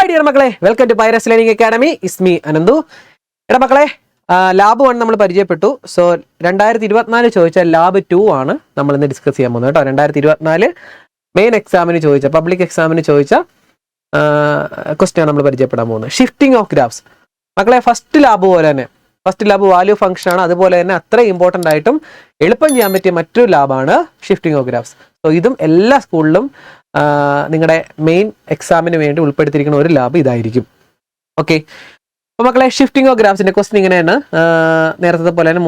Hi dear മക്കളെ, welcome to Pyrus learning academy. It's me Ananthu. എടാ മക്കളെ, ലാബ് 1 നമ്മൾ പരിചയപ്പെട്ടു. സോ 2024 ചോദിച്ച ലാബ് 2 ആണ് നമ്മൾ ഇന്ന് ഡിസ്കസ് ചെയ്യാൻ പോകുന്നത് കേട്ടോ. 2024 മെയിൻ എക്സാമിന് ചോദിച്ച, പബ്ലിക് എക്സാമിന് ചോദിച്ച ക്വസ്റ്റ്യൻ ആണ് നമ്മൾ പരിചയപ്പെടാൻ പോകുന്നത്. Shifting of graphs. മക്കളെ, ഫസ്റ്റ് ലാബ് പോലെ തന്നെ, ഫസ്റ്റ് ലാബ് വാല്യൂ ഫംഗ്ഷൻ ആണ്. അതുപോലെ തന്നെ അത്ര ഇമ്പോർട്ടൻ്റ് ആയിട്ടും എളുപ്പം ചെയ്യാൻ പറ്റിയ മറ്റൊരു ലാബാണ് ഷിഫ്റ്റിംഗ് ഓഫ് ഗ്രാഫ്സ്. സോ ഇതും എല്ലാ സ്കൂളിലും നിങ്ങളുടെ മെയിൻ എക്സാമിന് വേണ്ടി ഉൾപ്പെടുത്തിയിരിക്കുന്ന ഒരു ലാബ് ഇതായിരിക്കും. ഓക്കെ, അപ്പോൾ മക്കളെ, ഷിഫ്റ്റിംഗ് ഓഫ് ഗ്രാഫ്സിന്റെ ക്വസ്റ്റ്യൻ ഇങ്ങനെയാണ്. നേരത്തെ പോലെ തന്നെ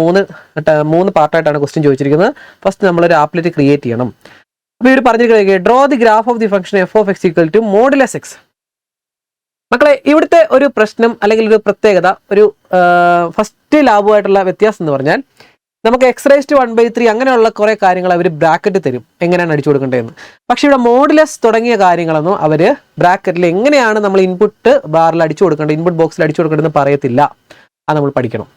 മൂന്ന് പാർട്ടായിട്ടാണ് ക്വസ്റ്റ്യൻ ചോദിച്ചിരിക്കുന്നത്. ഫസ്റ്റ് നമ്മളൊരു ആപ്ലെറ്റ് ക്രിയേറ്റ് ചെയ്യണം. അപ്പോൾ ഇവർ പറഞ്ഞിരിക്കുന്നത് draw the graph of the function f of x equal to modulus x. മക്കളെ, ഇവിടുത്തെ ഒരു പ്രശ്നം അല്ലെങ്കിൽ ഒരു പ്രത്യേകത, ഒരു ഫസ്റ്റ് ലാബുമായിട്ടുള്ള വ്യത്യാസം എന്ന് പറഞ്ഞാൽ, നമുക്ക് എക്സ് റൈസ് ടു 1/3 അങ്ങനെയുള്ള കുറേ കാര്യങ്ങൾ അവർ ബ്രാക്കറ്റ് തരും, എങ്ങനെയാണ് അടിച്ചു കൊടുക്കേണ്ടതെന്ന്. പക്ഷെ ഇവിടെ മോഡുലസ് തുടങ്ങിയ കാര്യങ്ങളൊന്നും അവർ ബ്രാക്കറ്റിൽ എങ്ങനെയാണ് നമ്മൾ ഇൻപുട്ട് ബാറിൽ അടിച്ചു കൊടുക്കേണ്ടത്, ഇൻപുട്ട് ബോക്സിൽ അടിച്ചു കൊടുക്കേണ്ടതെന്ന് പറയത്തില്ല. അത് നമ്മൾ പഠിക്കണം.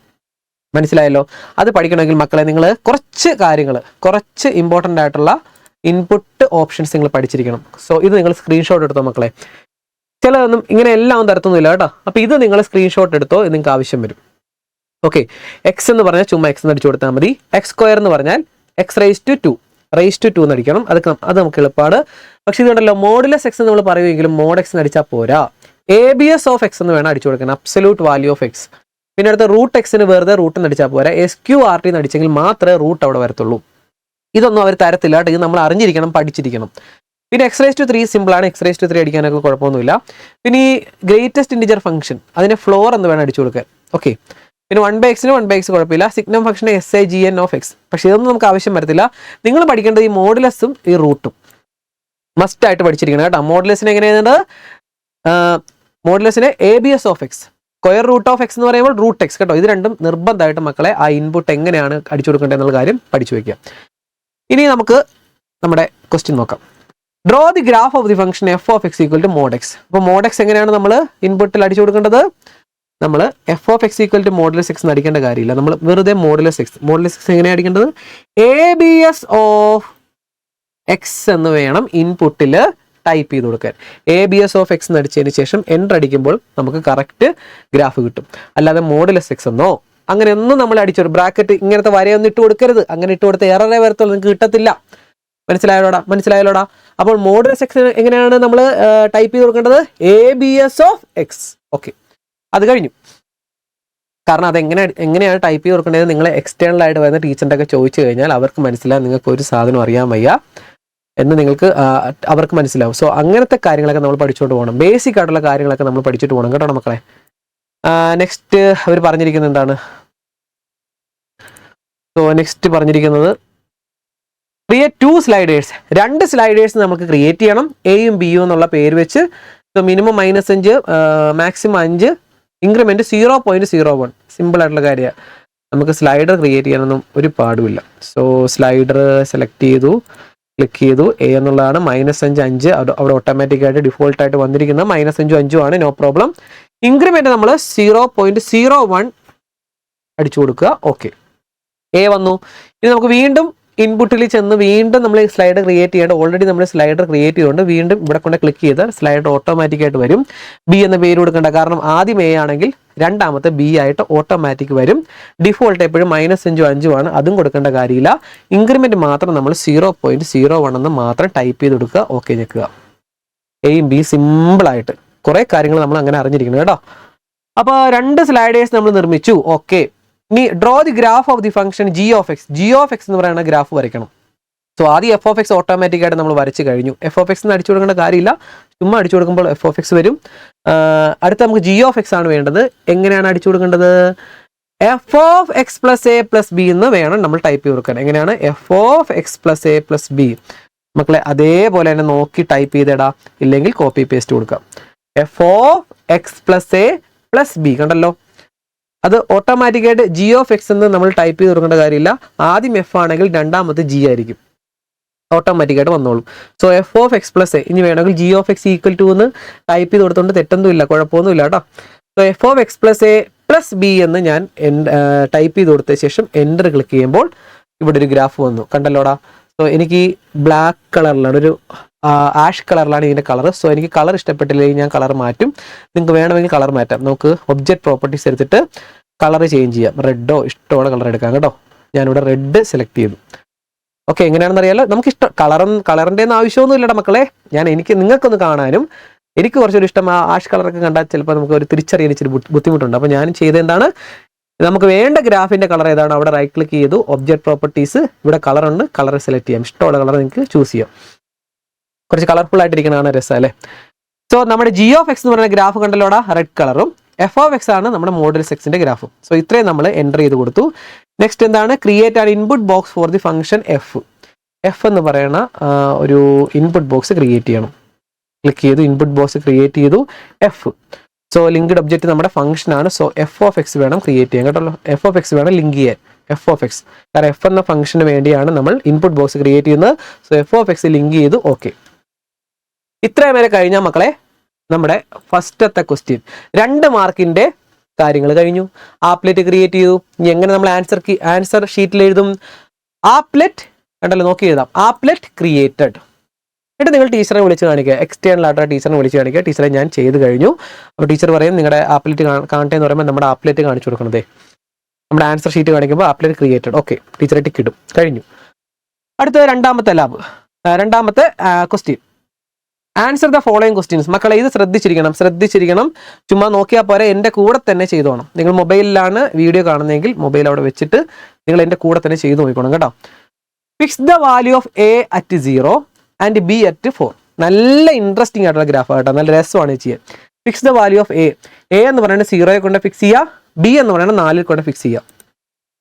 മനസ്സിലായല്ലോ? അത് പഠിക്കണമെങ്കിൽ മക്കളെ നിങ്ങൾ കുറച്ച് ഇമ്പോർട്ടൻ്റ് ആയിട്ടുള്ള ഇൻപുട്ട് ഓപ്ഷൻസ് നിങ്ങൾ പഠിച്ചിരിക്കണം. സോ ഇത് നിങ്ങൾ സ്ക്രീൻഷോട്ട് എടുത്തോ മക്കളെ. ചിലതൊന്നും ഇങ്ങനെ എല്ലാം തരത്തൊന്നുമില്ല കേട്ടോ. അപ്പോൾ ഇത് നിങ്ങൾ സ്ക്രീൻഷോട്ട് എടുത്തോ, നിങ്ങൾക്ക് ആവശ്യം വരും. ഓക്കെ, എക്സ് എന്ന് പറഞ്ഞാൽ ചുമ്മാ എക്സ് എന്ന് അടിച്ചു കൊടുത്താൽ മതി. എക്സ് സ്ക്വയർ എന്ന് പറഞ്ഞാൽ എക്സ് റൈസ് ടു 2 എന്ന് അടിക്കണം. അത് നമുക്ക് എളുപ്പമാണ്. പക്ഷെ ഇതുണ്ടല്ലോ, മോഡുലസ് എക്സ് നമ്മൾ പറയുമെങ്കിലും മോഡ് എക്സ് എന്ന് അടിച്ചാൽ പോരാ. ABS ഓഫ് എക്സ് എന്ന് വേണം അടിച്ചു കൊടുക്കണം, അബ്സല്യൂട്ട് വാല്യൂ ഓഫ് എക്സ്. പിന്നെ അടുത്ത റൂട്ട് എക്സിന് വെറുതെ റൂട്ട് എന്ന് അടിച്ചാൽ പോരാ, SQRT എന്ന് അടിച്ചെങ്കിൽ മാത്രമേ റൂട്ട് അവിടെ വരത്തുള്ളൂ. ഇതൊന്നും അവർ തരത്തില്ല കേട്ടോ. ഇത് നമ്മൾ അറിഞ്ഞിരിക്കണം, പഠിച്ചിരിക്കണം. പിന്നെ എക്സ് റൈസ് ടു 3 സിമ്പിളാണ്. എക്സ് റൈസ് ടു 3 അടിക്കാനൊക്കെ കുഴപ്പമൊന്നുമില്ല. പിന്നെ ഈ ഗ്രേറ്റസ്റ്റ് ഇൻറ്റിജർ ഫംഗ്ഷൻ, അതിനെ ഫ്ലോർ എന്ന് വേണം അടിച്ചു കൊടുക്കാൻ. ഓക്കെ, പിന്നെ 1/x 1/x കുഴപ്പമില്ല. Signum function SIGN of X. പക്ഷെ ഇതൊന്നും നമുക്ക് ആവശ്യം വരത്തില്ല. നിങ്ങൾ പഠിക്കേണ്ടത് ഈ മോഡുലസും ഈ റൂട്ടും മസ്റ്റ് ആയിട്ട് പഠിച്ചിരിക്കണം കേട്ടോ. മോഡുലസിന് എങ്ങനെയാണ്? മോഡുലസിന് ABS of x, square root of x എന്ന് പറയുമ്പോൾ റൂട്ട് എക്സ് കേട്ടോ. ഇത് രണ്ടും നിർബന്ധമായിട്ട് മക്കളെ ആ ഇൻപുട്ട് എങ്ങനെയാണ് അടിച്ചു കൊടുക്കേണ്ടത് എന്നുള്ള കാര്യം പഠിച്ചു വയ്ക്കുക. ഇനി നമുക്ക് നമ്മുടെ ക്വസ്റ്റ്യൻ നോക്കാം. Draw the graph of the function f of x equal to mod x. അപ്പോൾ മോഡ് എക്സ് എങ്ങനെയാണ് നമ്മൾ ഇൻപുട്ടിൽ അടിച്ചു കൊടുക്കേണ്ടത്? നമ്മൾ f of x equal to modulus x എന്ന് അടിക്കേണ്ട കാര്യമില്ല. നമ്മൾ വെറുതെ മോഡുലസ് എക്സ് എങ്ങനെയാണ് അടിക്കേണ്ടത്? ABS ഓഫ് എക്സ് എന്ന് വേണം ഇൻപുട്ടിൽ ടൈപ്പ് ചെയ്ത് കൊടുക്കാൻ. ABS ഓഫ് എക്സ് എന്ന് അടിച്ചതിന് ശേഷം എൻ്റർ അടിക്കുമ്പോൾ നമുക്ക് കറക്റ്റ് ഗ്രാഫ് കിട്ടും. അല്ലാതെ മോഡുലസ് എക്സ് എന്നോ അങ്ങനെയൊന്നും നമ്മൾ അടിച്ചൊരു ബ്രാക്കറ്റ് ഇങ്ങനത്തെ വരയൊന്നും ഇട്ട് കൊടുക്കരുത്. അങ്ങനെ ഇട്ട് കൊടുത്ത എററേ വരത്തുള്ളൂ, നിങ്ങൾക്ക് കിട്ടത്തില്ല. മനസ്സിലായോടാ? അപ്പോൾ മോഡുലസ് എക്സ് എങ്ങനെയാണ് നമ്മൾ ടൈപ്പ് ചെയ്ത് കൊടുക്കേണ്ടത്? ABS of X. ഓക്കെ, അത് കഴിഞ്ഞു. കാരണം അത് എങ്ങനെയാണ് ടൈപ്പ് ചെയ്ത് കൊടുക്കേണ്ടത് നിങ്ങൾ എക്സ്റ്റേണൽ ആയിട്ട് വരുന്ന ടീച്ചറിൻ്റെ ഒക്കെ ചോദിച്ചു കഴിഞ്ഞാൽ അവർക്ക് മനസ്സിലാവും നിങ്ങൾക്ക് ഒരു സാധനം അറിയാൻ വയ്യ എന്ന് അവർക്ക് മനസ്സിലാവും. സോ അങ്ങനത്തെ കാര്യങ്ങളൊക്കെ നമ്മൾ പഠിച്ചുകൊണ്ട് പോകണം. ബേസിക് ആയിട്ടുള്ള കാര്യങ്ങളൊക്കെ നമ്മൾ പഠിച്ചിട്ട് പോകണം കേട്ടോ മക്കളെ. നെക്സ്റ്റ് അവർ പറഞ്ഞിരിക്കുന്നത് എന്താണ്? സോ നെക്സ്റ്റ് പറഞ്ഞിരിക്കുന്നത് ക്രിയേറ്റ് 2 സ്ലൈഡേഴ്സ്. 2 സ്ലൈഡേഴ്സ് നമുക്ക് ക്രിയേറ്റ് ചെയ്യണം. എയും ബിയും എന്നുള്ള പേര് വെച്ച്. So minimum -5, maximum 5, increment 0.01. Simple ആയിട്ടുള്ള കാര്യമാണ്. നമുക്ക് സ്ലൈഡർ ക്രിയേറ്റ് ചെയ്യാനൊന്നും ഒരു പാടുമില്ല. സോ സ്ലൈഡർ സെലക്ട് ചെയ്തു, ക്ലിക്ക് ചെയ്തു. എ എന്നുള്ളതാണ്. -5 അവിടെ ഓട്ടോമാറ്റിക്കായിട്ട് ഡിഫോൾട്ടായിട്ട് വന്നിരിക്കുന്നത് -5 ആണ്. No problem. ഇൻക്രിമെന്റ് നമ്മൾ 0.01 അടിച്ചു കൊടുക്കുക. ഓക്കെ, എ വന്നു. ഇനി നമുക്ക് വീണ്ടും ഇൻപുട്ടിൽ ചെന്ന് വീണ്ടും നമ്മൾ സ്ലൈഡർ ക്രിയേറ്റ് ചെയ്യേണ്ട. ഓൾറെഡി നമ്മൾ സ്ലൈഡർ ക്രിയേറ്റ് ചെയ്തുകൊണ്ട് വീണ്ടും ഇവിടെ കൊണ്ട് ക്ലിക്ക് ചെയ്താൽ സ്ലൈഡർ ഓട്ടോമാറ്റിക്കായിട്ട് വരും. ബി എന്ന പേര് കൊടുക്കേണ്ട, കാരണം ആദ്യം എ ആണെങ്കിൽ രണ്ടാമത്തെ ബി ആയിട്ട് ഓട്ടോമാറ്റിക് വരും. ഡിഫോൾട്ട് എപ്പോഴും -5 ആണ്, അതും കൊടുക്കേണ്ട കാര്യമില്ല. ഇൻക്രിമെന്റ് മാത്രം നമ്മൾ 0.01 എന്ന് മാത്രം ടൈപ്പ് ചെയ്ത് കൊടുക്കുക. ഓക്കെ ഞെക്കുക. എയും ബി സിമ്പിളായിട്ട് കുറേ കാര്യങ്ങൾ നമ്മൾ അങ്ങനെ അറിഞ്ഞിരിക്കണം കേട്ടോ. അപ്പോൾ 2 സ്ലൈഡേഴ്സ് നമ്മൾ നിർമ്മിച്ചു. ഓക്കെ, ഇനി draw the graph of the function G of x എന്ന് പറയുന്ന ഗ്രാഫ് വരയ്ക്കണം. സോ ആദ്യം എഫ് ഓഫ് എക്സ് ഓട്ടോമാറ്റിക്കായിട്ട് നമ്മൾ വരച്ച് കഴിഞ്ഞു. എഫ് ഓഫ് എക്സ് എന്ന് അടിച്ചു കൊടുക്കേണ്ട കാര്യമില്ല, ചുമ്മാ അടിച്ചു കൊടുക്കുമ്പോൾ എഫ് ഓഫ് എക്സ് വരും. അടുത്ത നമുക്ക് G ഓഫ് എക്സ് ആണ് വേണ്ടത്. എങ്ങനെയാണ് അടിച്ചു കൊടുക്കേണ്ടത്? F of x plus a plus b എന്ന് വേണം നമ്മൾ ടൈപ്പ് ചെയ്ത് കൊടുക്കാൻ. എങ്ങനെയാണ്? F of x plus a plus B. മക്കളെ, അതേപോലെ തന്നെ നോക്കി ടൈപ്പ് ചെയ്തിടാ, ഇല്ലെങ്കിൽ കോപ്പി പേസ്റ്റ് കൊടുക്കാം. F of x plus a plus B. കണ്ടല്ലോ, അത് ഓട്ടോമാറ്റിക്കായിട്ട് G ഓഫ് എക്സ് എന്ന് നമ്മൾ ടൈപ്പ് ചെയ്ത് കൊടുക്കേണ്ട കാര്യമില്ല. ആദ്യം എഫ് ആണെങ്കിൽ രണ്ടാമത് G ആയിരിക്കും, ഓട്ടോമാറ്റിക്കായിട്ട് വന്നോളും. So f of x plus a. ഇനി വേണമെങ്കിൽ G of x equal to എന്ന് ടൈപ്പ് ചെയ്ത് കൊടുത്തോണ്ട് തെറ്റൊന്നുമില്ല, കുഴപ്പമൊന്നുമില്ല കേട്ടോ. So f of x plus a plus b എന്ന് ഞാൻ ടൈപ്പ് ചെയ്ത് കൊടുത്ത ശേഷം എൻ്റർ ക്ലിക്ക് ചെയ്യുമ്പോൾ ഇവിടെ ഒരു ഗ്രാഫ് വന്നു. കണ്ടല്ലോടാ? സോ എനിക്ക് ബ്ലാക്ക് കളറിലാണ്, ഒരു ആഷ് കളറിലാണ് ഇതിൻ്റെ കളർ. സോ എനിക്ക് കളർ ഇഷ്ടപ്പെട്ടില്ലെങ്കിൽ ഞാൻ കളർ മാറ്റും. നിങ്ങൾക്ക് വേണമെങ്കിൽ കളർ മാറ്റാം. നമുക്ക് ഒബ്ജക്റ്റ് പ്രോപ്പർട്ടീസ് എടുത്തിട്ട് കളർ ചേഞ്ച് ചെയ്യാം. റെഡോ ഇഷ്ടമുള്ള കളർ എടുക്കാം കേട്ടോ. ഞാനിവിടെ റെഡ് സെലക്ട് ചെയ്തു. ഓക്കെ, എങ്ങനെയാണെന്ന് അറിയാലോ. നമുക്ക് ഇഷ്ടം കളറിൻ്റെ ഒന്നും ആവശ്യമൊന്നും ഇല്ലടാ മക്കളെ. എനിക്ക് നിങ്ങൾക്കൊന്ന് കാണാനും എനിക്ക് കുറച്ചൊരു ഇഷ്ടം ആഷ് കളറൊക്കെ കണ്ടാൽ ചിലപ്പോൾ നമുക്ക് ഒരു തിരിച്ചറിയാൻ ഇച്ചിരി ബുദ്ധിമുട്ടുണ്ട്. അപ്പോൾ ഞാൻ ചെയ്ത് എന്താണ്, നമുക്ക് വേണ്ട ഗ്രാഫിൻ്റെ കളർ ഏതാണ് അവിടെ റൈറ്റ് ക്ലിക്ക് ചെയ്തു, ഒബ്ജക്റ്റ് പ്രോപ്പർട്ടീസ്, ഇവിടെ കളർ ഉണ്ട്, കളർ സെലക്ട് ചെയ്യാം. ഇഷ്ടമുള്ള കളർ നിങ്ങൾക്ക് ചൂസ് ചെയ്യാം. കുറച്ച് കളർഫുൾ ആയിട്ടിരിക്കണതാണ് രസം അല്ലേ. സോ നമ്മുടെ g of x എന്ന് പറയുന്ന ഗ്രാഫ് കണ്ടല്ലോടാ, റെഡ് കളറും. f of x ആണ് നമ്മുടെ മോഡുലസ് എക്സിന്റെ ഗ്രാഫും. സോ ഇത്രയും നമ്മൾ എൻ്റർ ചെയ്ത് കൊടുത്തു. നെക്സ്റ്റ് എന്താണ്, create an input box for the function F. F എന്ന് പറയുന്ന ഒരു ഇൻപുട്ട് ബോക്സ് ക്രിയേറ്റ് ചെയ്യണം. ക്ലിക്ക് ചെയ്തു, ഇൻപുട്ട് ബോക്സ് ക്രിയേറ്റ് ചെയ്തു, എഫ്. സോ ലിങ്ക്ഡ് ഒബ്ജക്റ്റ് നമ്മുടെ ഫംഗ്ഷൻ ആണ്. സോ എഫ് ഓഫ് എക്സ് വേണം ക്രിയേറ്റ് ചെയ്യാൻ കേട്ടോ. എഫ് ഓഫ് എക്സ് വേണം ലിങ്ക് ചെയ്യാൻ, എഫ് ഓഫ് എക്സ്. കാരണം എഫ് എന്ന ഫംഗ്ഷന് വേണ്ടിയാണ് നമ്മൾ ഇൻപുട്ട് ബോക്സ് ക്രിയേറ്റ് ചെയ്യുന്നത്. So f of X link ചെയ്തു. ഓക്കെ, ഇത്രയും വരെ കഴിഞ്ഞാൽ മക്കളെ നമ്മുടെ ഫസ്റ്റത്തെ ക്വസ്റ്റ്യൻ 2 മാർക്കിന്റെ കാര്യങ്ങൾ കഴിഞ്ഞു. ആപ്ലെറ്റ് ക്രിയേറ്റ് ചെയ്തു. ഇനി എങ്ങനെ നമ്മൾ ആൻസർ ഷീറ്റിൽ എഴുതും? ആപ്ലെറ്റ് കണ്ടല്ലോ, നോക്കി എഴുതാം. Applet created. എന്നിട്ട് നിങ്ങൾ ടീച്ചറെ വിളിച്ച് കാണിക്കുക, എക്സ്റ്റേണൽ ആയിട്ട് ടീച്ചറിനെ വിളിച്ച് കാണിക്കുക, ടീച്ചറെ ഞാൻ ചെയ്ത് കഴിഞ്ഞു. അപ്പോൾ ടീച്ചർ പറയും നിങ്ങളുടെ ആപ്ലെറ്റ് കാണട്ടെ എന്ന് പറയുമ്പോൾ നമ്മുടെ ആപ്ലെറ്റ് കാണിച്ചു കൊടുക്കണതേ. നമ്മുടെ ആൻസർ ഷീറ്റ് കാണിക്കുമ്പോൾ ആപ്ലെറ്റ് ക്രിയേറ്റഡ്. ഓക്കെ, ടീച്ചറെ ടിക്ക് ഇടും. കഴിഞ്ഞു. അടുത്ത രണ്ടാമത്തെ ലാബ്, രണ്ടാമത്തെ question. Answer the following questions. മക്കളെ ഇത് ശ്രദ്ധിച്ചിരിക്കണം. ചുമ്മാ നോക്കിയാൽ പോരെ, എൻ്റെ കൂടെ തന്നെ ചെയ്തോണം. നിങ്ങൾ മൊബൈലിലാണ് വീഡിയോ കാണുന്നതെങ്കിൽ മൊബൈൽ അവിടെ വെച്ചിട്ട് നിങ്ങൾ എൻ്റെ കൂടെ തന്നെ ചെയ്തു നോക്കണം കേട്ടോ. Fix the value of A at 0 and B at 4. നല്ല ഇൻട്രസ്റ്റിംഗ് ആയിട്ടുള്ള ഗ്രാഫ് കേട്ടോ, നല്ല രസമാണ് ചെയ്യാൻ. Fix the value of A. A എന്ന് പറയുന്നത് 0 കൊണ്ട് ഫിക്സ് ചെയ്യുക, ബി എന്ന് പറയുന്നത് 4 കൊണ്ട് ഫിക്സ് ചെയ്യുക.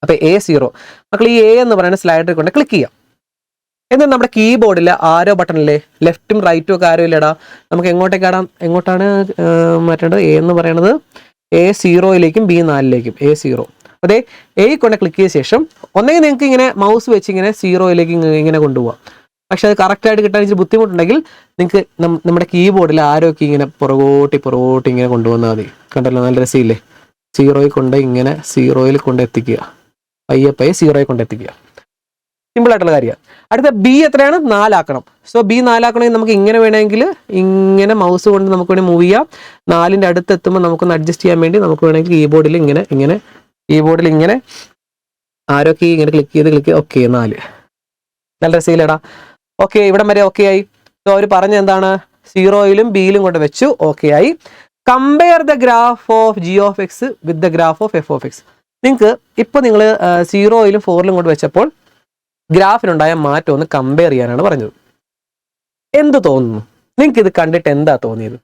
അപ്പോൾ A 0. മക്കൾ ഈ എ എന്ന് പറയുന്ന സ്ലൈഡർ കൊണ്ട് ക്ലിക്ക് ചെയ്യാം. എന്നാൽ നമ്മുടെ കീബോർഡിൽ ആരോ ബട്ടണില്ലേ, ലെഫ്റ്റും റൈറ്റും ഒക്കെ ആരോ ഇല്ലടാ, നമുക്ക് എങ്ങോട്ടാണ് മാറ്റേണ്ടത്? എ എന്ന് പറയുന്നത് A0യിലേക്കും ബി 4ലേക്കും. A0. അതെ, എ കൊണ്ട് ക്ലിക്ക് ചെയ്ത ശേഷം ഒന്നെങ്കിൽ നിങ്ങൾക്ക് ഇങ്ങനെ മൗസ് വെച്ച് ഇങ്ങനെ 0യിലേക്ക് ഇങ്ങനെ കൊണ്ടുപോകാം. പക്ഷെ അത് കറക്റ്റായിട്ട് കിട്ടാൻ ഇച്ചിരി ബുദ്ധിമുട്ടുണ്ടെങ്കിൽ നിങ്ങൾക്ക് നമ്മുടെ കീബോർഡിൽ ആരോ ഒക്കെ ഇങ്ങനെ പുറകോട്ടി ഇങ്ങനെ കൊണ്ടുവന്നാൽ മതി. കണ്ടല്ലോ, നല്ല രസമില്ലേ? 0യിൽ കൊണ്ട് ഇങ്ങനെ 0യിൽ കൊണ്ട് എത്തിക്കുക, പയ്യെ 0യിൽ കൊണ്ട് എത്തിക്കുക. സിമ്പിൾ ആയിട്ടുള്ള കാര്യമാണ്. അടുത്ത ബി എത്രയാണ്? 4 ആക്കണം. സോ ബി 4 ആക്കണമെങ്കിൽ നമുക്ക് ഇങ്ങനെ വേണമെങ്കിൽ ഇങ്ങനെ മൗസ് കൊണ്ട് നമുക്ക് വേണമെങ്കിൽ മൂവ് ചെയ്യാം. 4ന്റെ അടുത്ത് എത്തുമ്പോൾ നമുക്കൊന്ന് അഡ്ജസ്റ്റ് ചെയ്യാൻ വേണ്ടി നമുക്ക് വേണമെങ്കിൽ കീബോർഡിൽ ഇങ്ങനെ ആരൊക്കെ ഇങ്ങനെ ക്ലിക്ക് ചെയ്ത് ഓക്കെ 4. നല്ല രസയിലടാ. ഓക്കെ, ഇവിടം വരെ ഓക്കെ ആയി. സോ അവർ പറഞ്ഞ എന്താണ്, 0യിലും ബിയിലും കൊണ്ട് വെച്ചു. ഓക്കെ ആയി. Compare the graph of g of x with the graph of f of x. നിങ്ങൾക്ക് ഇപ്പോൾ നിങ്ങൾ 0യിലും 4ലും കൊണ്ട് വെച്ചപ്പോൾ ഗ്രാഫിനുണ്ടായ മാറ്റം ഒന്ന് കമ്പയർ ചെയ്യാനാണ് പറഞ്ഞത്. എന്ത് തോന്നുന്നു നിങ്ങൾക്ക്? ഇത് കണ്ടിട്ട് എന്താ തോന്നിയത്?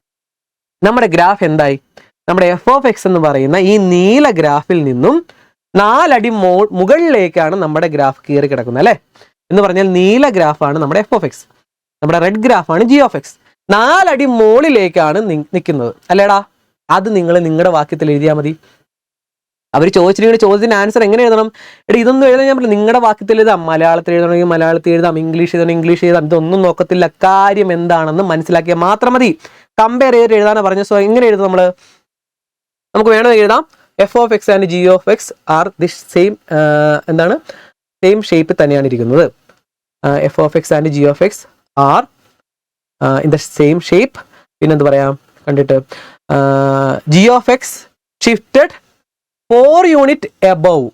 നമ്മുടെ ഗ്രാഫ് എന്തായി? നമ്മുടെ എഫ് ഓഫ് എക്സ് എന്ന് പറയുന്ന ഈ നീല ഗ്രാഫിൽ നിന്നും 4 അടി മുകളിലേക്കാണ് നമ്മുടെ ഗ്രാഫ് കയറി കിടക്കുന്നത് അല്ലേ? എന്ന് പറഞ്ഞാൽ നീല ഗ്രാഫാണ് നമ്മുടെ എഫ് ഓഫ് എക്സ്, നമ്മുടെ റെഡ് ഗ്രാഫാണ് ജി ഓഫ് എക്സ്. 4 അടി മുകളിലേക്കാണ് നിൽക്കുന്നത് അല്ലേടാ? അത് നിങ്ങൾ നിങ്ങളുടെ വാക്യത്തിൽ എഴുതിയാൽ മതി. അവർ ചോദിച്ചിട്ടുണ്ടെങ്കിൽ ചോദ്യത്തിന് ആൻസർ എങ്ങനെ എഴുതണം? എടാ ഇതൊന്നും എഴുതാൻ ഞാൻ പറഞ്ഞു, നിങ്ങളുടെ വാക്യത്തിൽ എഴുതാം. മലയാളത്തിൽ എഴുതണമെങ്കിൽ മലയാളത്തിൽ എഴുതാം, ഇംഗ്ലീഷ് എഴുതണം ഇംഗ്ലീഷ് എഴുതാം. ഇതൊന്നും നോക്കത്തില്ല. കാര്യം എന്താണെന്ന് മനസ്സിലാക്കിയാൽ മാത്രം മതി. കമ്പയർ ചെയ്തിട്ട് എഴുതാനാണ് പറഞ്ഞു. സോ എങ്ങനെ എഴുതും നമ്മൾ? നമുക്ക് വേണമെങ്കിൽ എഴുതാം f of x and g of x are this same same shape തന്നെയാണ് ഇരിക്കുന്നത്. F of x and g of x are in the same shape. പിന്നെന്ത് പറയാം കണ്ടിട്ട്, g of x shifted 4 unit above.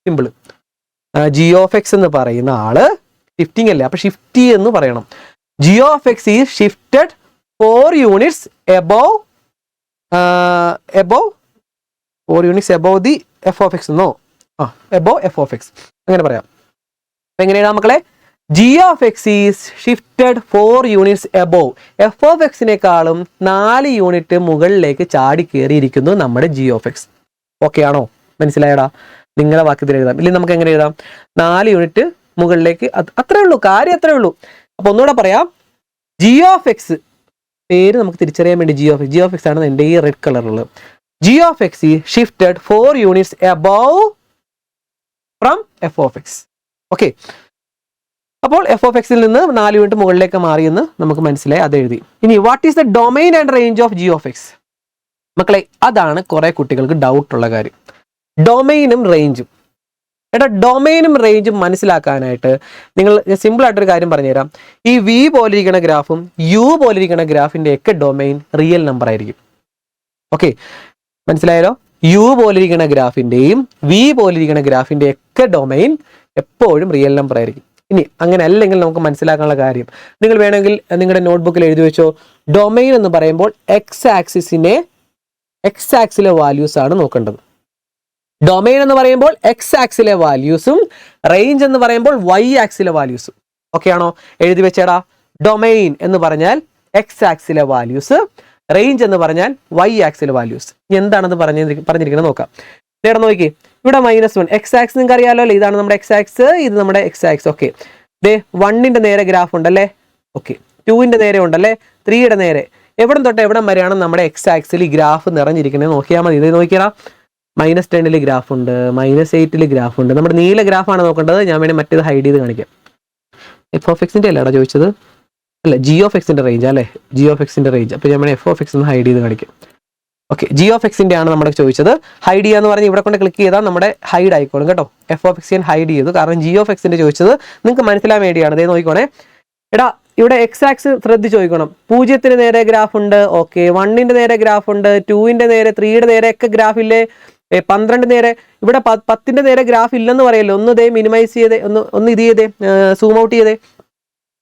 Simple. G of x എന്ന് പറയുന്ന ആള് shifting അല്ലേ, അപ്പൊ ഷിഫ്റ്റി എന്ന് പറയണം. G of X is shifted 4 units above 4 units above the f of x എന്നോ എബവ് എഫ് ഓഫ് എക്സ് അങ്ങനെ പറയാം. അപ്പൊ എങ്ങനെ എഴുതാം മക്കളെ? G of X is shifted 4 units above. F of എക്സിനേക്കാളും 4 യൂണിറ്റ് മുകളിലേക്ക് ചാടി കയറിയിരിക്കുന്നു നമ്മുടെ ജി ഓഫ് എക്സ്. ഓക്കെ ആണോ? മനസ്സിലായടാ? നിങ്ങളുടെ വാക്യത്തിൽ എഴുതാം. ഇല്ലെങ്കിൽ നമുക്ക് എങ്ങനെ എഴുതാം? 4 യൂണിറ്റ് മുകളിലേക്ക്. അത്രേ ഉള്ളൂ, കാര്യം അത്രേ ഉള്ളൂ. അപ്പൊ ഒന്നുകൂടെ പറയാം. ജി ഓഫ് എക്സ് പേര് നമുക്ക് തിരിച്ചറിയാൻ വേണ്ടി ജി ഓഫ് എക്സ് ആണ് എൻ്റെ ഈ റെഡ് കളറുള്ളത്. ജി ഓഫ് എക്സ് ഈ shifted 4 units above from F of X. Okay, അപ്പോൾ എഫ് ഓഫ് എക്സിൽ നിന്ന് 4 യൂണിറ്റ് മുകളിലേക്ക് മാറിയെന്ന് നമുക്ക് മനസ്സിലായി, അത് എഴുതി. ഇനി what is the domain and range of g of X? മക്കളെ അതാണ് കുറെ കുട്ടികൾക്ക് ഡൗട്ട് ഉള്ള കാര്യം, ഡൊമൈനും റേഞ്ചും. എടാ ഡൊമൈനും റേഞ്ചും മനസ്സിലാക്കാനായിട്ട് നിങ്ങൾ സിമ്പിളായിട്ടൊരു കാര്യം പറഞ്ഞുതരാം. ഈ വി പോലിരിക്കുന്ന ഗ്രാഫും യു പോലിരിക്കുന്ന ഗ്രാഫിൻ്റെ ഒക്കെ ഡൊമൈൻ റിയൽ നമ്പർ ആയിരിക്കും. ഓക്കെ, മനസ്സിലായാലോ? യു പോലിരിക്കുന്ന ഗ്രാഫിൻ്റെയും വി പോലിരിക്കുന്ന ഗ്രാഫിൻ്റെ ഒക്കെ ഡൊമൈൻ എപ്പോഴും റിയൽ നമ്പർ ആയിരിക്കും. ഇനി അങ്ങനെ അല്ലെങ്കിൽ നമുക്ക് മനസ്സിലാക്കാനുള്ള കാര്യം, നിങ്ങൾ വേണമെങ്കിൽ നിങ്ങളുടെ നോട്ട്ബുക്കിൽ എഴുതി വെച്ചോ, ഡൊമൈൻ എന്ന് പറയുമ്പോൾ എക്സ് ആക്സിലെ വാല്യൂസ് ആണ് നോക്കേണ്ടത്. ഡൊമൈൻ എന്ന് പറയുമ്പോൾ എക്സ് ആക്സിലെ വാല്യൂസും റേഞ്ച് എന്ന് പറയുമ്പോൾ വൈ ആക്സിലെ വാല്യൂസും. ഓക്കെ ആണോ? എഴുതി വെച്ചേടാ. ഡൊമൈൻ എന്ന് പറഞ്ഞാൽ എക്സ് ആക്സിലെ വാല്യൂസ്, റേഞ്ച് എന്ന് പറഞ്ഞാൽ വൈ ആക്സിലെ വാല്യൂസ്. എന്താണെന്ന് പറഞ്ഞിരിക്കുന്നത് നോക്കാം. നേരെ നോക്കി, ഇവിടെ -1 എക്സ് ആക്സ് നിങ്ങൾക്ക് അറിയാലോ അല്ലേ, ഇതാണ് നമ്മുടെ എക്സ് ആക്സ്, ഇത് നമ്മുടെ എക്സ് ആക്സ്. ഓക്കെ, ദേ 1ന്റെ നേരെ ഗ്രാഫ് ഉണ്ടല്ലേ. ഓക്കെ, 2ന്റെ നേരെ ഉണ്ടല്ലേ, 3യുടെ നേരെ, എവിടം തൊട്ട് എവിടം വരെയാണ് നമ്മുടെ എക്സ് ആക്സിൽ ഈ ഗ്രാഫ് നിറഞ്ഞിരിക്കുന്നത് നോക്കിയാൽ മതി. ഇത് നോക്കിയാൽ -10 ഗ്രാഫ് ഉണ്ട്, -8 ഗ്രാഫ് ഉണ്ട്. നമ്മുടെ നീല ഗ്രാഫാണ് നോക്കേണ്ടത്. ഞാൻ വേണേൽ മറ്റേത് ഹൈഡ് ചെയ്ത് കാണിക്കാം. f(x)ന്റെ അല്ലേടാ ചോദിച്ചത്? അല്ല, g(x)ന്റെ റേഞ്ച് അല്ലേ, g(x)ന്റെ റേഞ്ച്. അപ്പോൾ ഞാൻ വേണേൽ f(x) എന്ന് ഹൈഡ് ചെയ്ത് കാണിക്കാം. ഓക്കെ, g(x)ന്റെ ആണ് നമ്മൾ ചോദിച്ചത്. ഹൈഡ് ചെയ്യാന്ന് പറഞ്ഞ് ഇവിടെ കൊണ്ട് ക്ലിക്ക് ചെയ്താൽ നമ്മുടെ ഹൈഡ് ആയിക്കോളും കേട്ടോ. f(x) ഞാൻ ഹൈഡ് ചെയ്തു, കാരണം g(x)ന്റെ ചോദിച്ചത് നിങ്ങൾക്ക് മനസ്സിലാൻ വേണ്ടിയാണ്. അതേ നോക്കിക്കോണേ. എടാ ഇവിടെ എക്സ് ആക്സ് ശ്രദ്ധിച്ച് ചോദിക്കണം. 0ന് നേരെ ഗ്രാഫ് ഉണ്ട്, ഓക്കെ, 1ന്റെ നേരെ ഗ്രാഫ് ഉണ്ട്, 2ന്റെ നേരെ, 3യുടെ നേരെ ഒക്കെ ഗ്രാഫ് ഇല്ലേ, 12 നേരെ, ഇവിടെ 10ന്റെ നേരെ ഗ്രാഫ് ഇല്ലെന്ന് പറയല്ലോ. ഒന്ന് ഇതേ മിനിമൈസ് ചെയ്തേ, ഒന്ന് ഇത് ചെയ്തേ, സൂം ഔട്ട് ചെയ്തേ.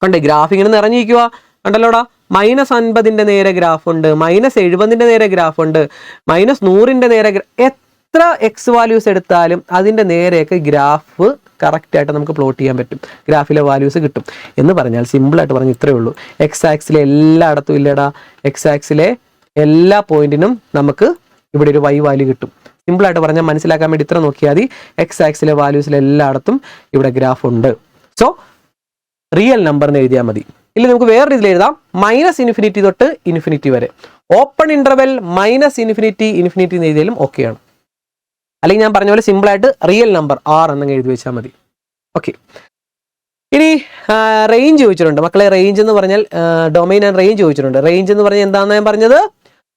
കണ്ടേ ഗ്രാഫ് ഇങ്ങനെ നിറഞ്ഞിരിക്കുക, കണ്ടല്ലോടാ. -50ന്റെ നേരെ ഗ്രാഫ് ഉണ്ട്, -70ന്റെ നേരെ ഗ്രാഫ് ഉണ്ട്, -100ന്റെ നേരെ. എത്ര എക്സ് വാല്യൂസ് എടുത്താലും അതിൻ്റെ നേരെയൊക്കെ ഗ്രാഫ് കറക്റ്റായിട്ട് നമുക്ക് പ്ലോട്ട് ചെയ്യാൻ പറ്റും, ഗ്രാഫിലെ വാല്യൂസ് കിട്ടും. എന്ന് പറഞ്ഞാൽ സിമ്പിളായിട്ട് പറഞ്ഞ് ഇത്രയേ ഉള്ളൂ. എക്സ് ആക്സിലെ എല്ലായിടത്തും ഇല്ലടാ, എക്സ് ആക്സിലെ എല്ലാ പോയിന്റിനും നമുക്ക് ഇവിടെ ഒരു വൈ വാല്യൂ കിട്ടും. സിമ്പിളായിട്ട് പറഞ്ഞാൽ മനസ്സിലാക്കാൻ വേണ്ടി ഇത്ര നോക്കിയാൽ മതി. എക്സ് ആക്സിലെ വാല്യൂസിൽ എല്ലായിടത്തും ഇവിടെ ഗ്രാഫ് ഉണ്ട്. സോ റിയൽ നമ്പർ എന്ന് എഴുതിയാൽ മതി. ഇല്ല നമുക്ക് വേറെ രീതിയിൽ എഴുതാം, -∞ തൊട്ട് ഇൻഫിനിറ്റി വരെ, ഓപ്പൺ ഇന്റർവെൽ -∞, ഇൻഫിനിറ്റി എന്ന് എഴുതിയാലും ഓക്കെയാണ്. അല്ലെങ്കിൽ ഞാൻ പറഞ്ഞ പോലെ സിമ്പിളായിട്ട് റിയൽ നമ്പർ R എന്നങ്ങ് എഴുതി വെച്ചാൽ മതി. ഓക്കെ, ഇനി റേഞ്ച് ചോദിച്ചിട്ടുണ്ട് മക്കളെ. റേഞ്ച് എന്ന് പറഞ്ഞാൽ ഡൊമൈൻ ആൻഡ് റേഞ്ച് ചോദിച്ചിട്ടുണ്ട്. റേഞ്ച് എന്ന് പറഞ്ഞാൽ എന്താണെന്ന് ഞാൻ പറഞ്ഞത്,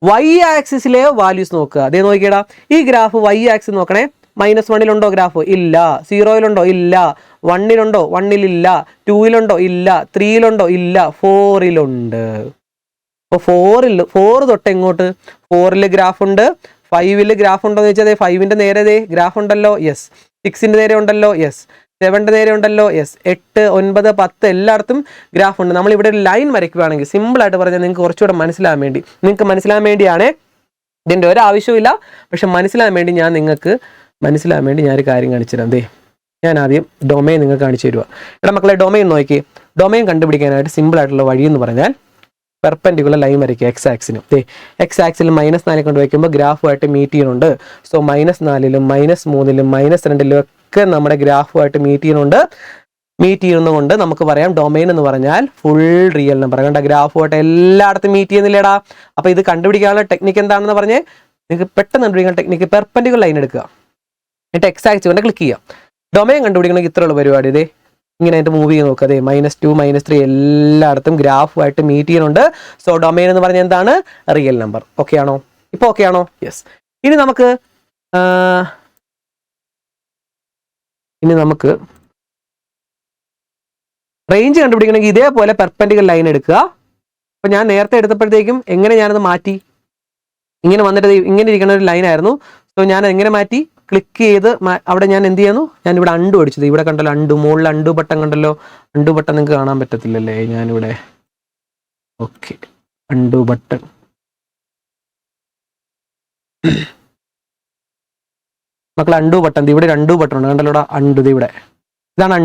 വൈ ആക്സിസിലെ വാല്യൂസ് നോക്കുക. അതേ നോക്കിയടാ, ഈ ഗ്രാഫ് വൈ ആക്സിസ് നോക്കണേ. -1 ഗ്രാഫ്? ഇല്ല. 0 ഇല്ല. 1 1 2 ഇല്ല. 3 ഇല്ല. 4 അപ്പോൾ 4 തൊട്ട് എങ്ങോട്ട്? 4 ഗ്രാഫ് ഉണ്ട്. 5 ഗ്രാഫ് ഉണ്ടോ എന്ന് വെച്ചാൽ 5ന്റെ നേരെ ഗ്രാഫ് ഉണ്ടല്ലോ, യെസ്. 6ന്റെ നേരെ ഉണ്ടല്ലോ, യെസ്. 7ന്റെ നേരെ ഉണ്ടല്ലോ, യെസ്. 8 9 10 എല്ലായിടത്തും ഗ്രാഫ് ഉണ്ട്. നമ്മൾ ഇവിടെ ഒരു ലൈൻ വരയ്ക്കുകയാണെങ്കിൽ സിമ്പിളായിട്ട് പറഞ്ഞാൽ നിങ്ങൾക്ക് കുറച്ചുകൂടെ നിങ്ങൾക്ക് മനസ്സിലാൻ വേണ്ടിയാണ്. ഇതിൻ്റെ ഒരു ആവശ്യമില്ല, പക്ഷെ മനസ്സിലാൻ വേണ്ടി ഞാനൊരു കാര്യം കാണിച്ചു തരാം. ഞാൻ ആദ്യം ഡൊമൈൻ നിങ്ങൾക്ക് കാണിച്ചു തരുക. ഇവിടെ മക്കളെ ഡൊമൈൻ നോക്കി. ഡൊമൈൻ കണ്ടുപിടിക്കാനായിട്ട് സിമ്പിളായിട്ടുള്ള വഴി എന്ന് പറഞ്ഞാൽ പെർപെൻഡിക്കുലർ ലൈൻ വരയ്ക്കുക എക്സ് ആക്സിനും. എക്സ് ആക്സിൽ -4 കൊണ്ട് വയ്ക്കുമ്പോൾ ഗ്രാഫുമായിട്ട് മീറ്റ് ചെയ്യുന്നുണ്ട്. സോ -4ലും -3ലും -2ലും ഒക്കെ നമ്മുടെ ഗ്രാഫുമായിട്ട് മീറ്റ് ചെയ്യുന്നതുകൊണ്ട് നമുക്ക് പറയാം ഡൊമൈൻ എന്ന് പറഞ്ഞാൽ ഫുൾ റിയൽ നമ്പർ. കണ്ട ഗ്രാഫുമായിട്ട് എല്ലായിടത്തും മീറ്റ് ചെയ്യുന്നില്ലേടാ. അപ്പോൾ ഇത് കണ്ടുപിടിക്കാനുള്ള ടെക്നിക്ക് എന്താണെന്ന് പറഞ്ഞേ, നിങ്ങൾക്ക് പെട്ടെന്ന് കണ്ടുപിടിക്കുന്ന ടെക്നിക്ക് പെർപെൻഡിക്കുലർ ലൈൻ എടുക്കുക, എന്നിട്ട് എക്സ് ആക്സിസ് കൊണ്ട് ക്ലിക്ക് ചെയ്യാം. ഡൊമൈൻ കണ്ടുപിടിക്കണമെങ്കിൽ ഇത്രയുള്ള പരിപാടി. ഇങ്ങനെ ആയിട്ട് മൂവ് ചെയ്ത് നോക്കുക. -2 -3 എല്ലായിടത്തും ഗ്രാഫുമായിട്ട് മീറ്റ് ചെയ്യുന്നുണ്ട്. സോ ഡൊമൈൻ എന്ന് പറഞ്ഞാൽ എന്താണ്? Real number. ഓക്കെ ആണോ? ഇപ്പോൾ ഓക്കെ ആണോ? യെസ്. ഇനി നമുക്ക് റേഞ്ച് കണ്ടുപിടിക്കണമെങ്കിൽ ഇതേപോലെ പെർപെൻഡിക്കുലർ ലൈൻ എടുക്കുക. അപ്പോൾ ഞാൻ നേരത്തെ എടുത്തപ്പോഴത്തേക്കും എങ്ങനെ ഞാനത് മാറ്റി, ഇങ്ങനെ വന്നിട്ട് ഇങ്ങനെ ഇരിക്കുന്ന ഒരു ലൈൻ ആയിരുന്നു. സോ ഞാൻ എങ്ങനെ മാറ്റി? ക്ലിക്ക് ചെയ്ത് അവിടെ ഞാൻ എന്ത് ചെയ്യുന്നു, ഞാൻ ഇവിടെ അണ്ടു അടിച്ചത്. ഇവിടെ കണ്ടല്ലോ അണ്ടു, മുകളിൽ അണ്ടു ബട്ടൺ കണ്ടല്ലോ. അണ്ടു ബട്ടൺ നിങ്ങൾക്ക് കാണാൻ പറ്റത്തില്ലല്ലേ, ഞാനിവിടെ ഓക്കെ അണ്ടു ബട്ടൺ. മക്കളെ അണ്ടു ബട്ടൺ, ഇവിടെ ഒരു അണ്ടു ബട്ടൺ ഉണ്ട് കണ്ടല്ലോ. അണ്ടു ഇവിടെ, ഇതാണ്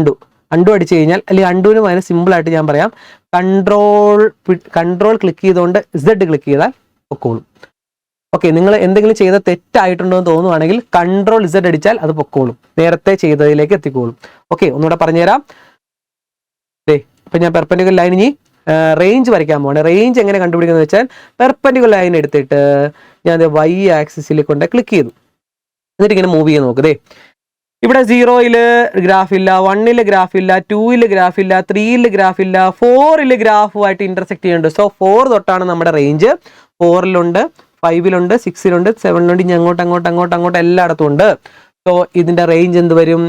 അണ്ടു അടിച്ചു കഴിഞ്ഞാൽ, അല്ലെങ്കിൽ അണ്ടുവിന് അതിന് സിമ്പിളായിട്ട് ഞാൻ പറയാം, കൺട്രോൾ ക്ലിക്ക് ചെയ്തുകൊണ്ട് Z ക്ലിക്ക് ചെയ്താൽ പൊക്കോളും. ഓക്കെ, നിങ്ങൾ എന്തെങ്കിലും ചെയ്ത തെറ്റായിട്ടുണ്ടോ എന്ന് തോന്നുവാണെങ്കിൽ കൺട്രോൾ Z അടിച്ചാൽ അത് പൊക്കോളും, നേരത്തെ ചെയ്തതിലേക്ക് എത്തിക്കോളും. ഓക്കെ, ഒന്നുകൂടെ പറഞ്ഞുതരാം. ഇപ്പം ഞാൻ പെർപെൻഡിക്കുലർ ലൈൻ ഇനി റേഞ്ച് വരയ്ക്കാൻ പോവാണ്. റേഞ്ച് എങ്ങനെ കണ്ടുപിടിക്കുന്നത് വെച്ചാൽ പെർപെൻഡിക്കുലർ ലൈൻ എടുത്തിട്ട് ഞാൻ വൈ ആക്സിസിൽ കൊണ്ട് ക്ലിക്ക് ചെയ്തു, എന്നിട്ട് ഇങ്ങനെ മൂവ് ചെയ്ത് നോക്ക്. ഇവിടെ 0 ഗ്രാഫ് ഇല്ല, 1 ഗ്രാഫ് ഇല്ല, 2 ഗ്രാഫ് ഇല്ല, 3 ഗ്രാഫ് ഇല്ല, 4 ഗ്രാഫുമായിട്ട് ഇന്റർസെക്ട് ചെയ്യുന്നുണ്ട്. സോ 4 തൊട്ടാണ് നമ്മുടെ റേഞ്ച്. 4 5 6 7 ഇനി അങ്ങോട്ട് എല്ലായിടത്തും ഉണ്ട്. സോ ഇതിന്റെ റേഞ്ച് എന്ത് വരും?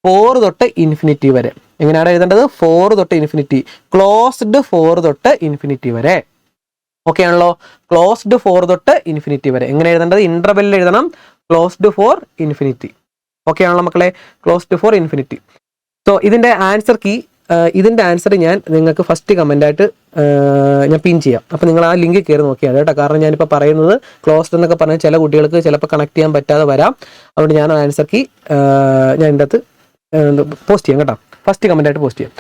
4 തൊട്ട് ഇൻഫിനിറ്റി വരെ. എങ്ങനെയാണ് എഴുതേണ്ടത്? 4 തൊട്ട് ഇൻഫിനിറ്റി, ക്ലോസ്ഡ് 4 തൊട്ട് ഇൻഫിനിറ്റി വരെ. ഓക്കെ ആണല്ലോ? ക്ലോസ്ഡ് 4 തൊട്ട് ഇൻഫിനിറ്റി വരെ. എങ്ങനെ എഴുതേണ്ടത്? ഇന്റർവെല്ലിൽ എഴുതണം, ക്ലോസ്ഡ് ഫോർ ഇൻഫിനിറ്റി. ഓക്കെ ആണല്ലോ മക്കളെ? Closed four infinity. സോ ഇതിന്റെ ആൻസർ കീ, ഇതിന്റെ ആൻസർ ഞാൻ നിങ്ങൾക്ക് ഫസ്റ്റ് കമന്റ് ആയിട്ട് ഞാൻ പിൻ ചെയ്യാം. അപ്പോൾ നിങ്ങൾ ആ ലിങ്ക് കയറി നോക്കിയാൽ കേട്ടോ. കാരണം ഞാനിപ്പോൾ പറയുന്നത് ക്ലോസ്ഡ് എന്നൊക്കെ പറഞ്ഞാൽ ചില കുട്ടികൾക്ക് ചിലപ്പോൾ കണക്ട് ചെയ്യാൻ പറ്റാതെ വരാം. അതുകൊണ്ട് ഞാൻ ആൻസർ കീ ഞാൻ ഇതിൻ്റെ അകത്ത് പോസ്റ്റ് ചെയ്യാം കേട്ടോ. ഫസ്റ്റ് കമന്റ് ആയിട്ട് പോസ്റ്റ് ചെയ്യാം.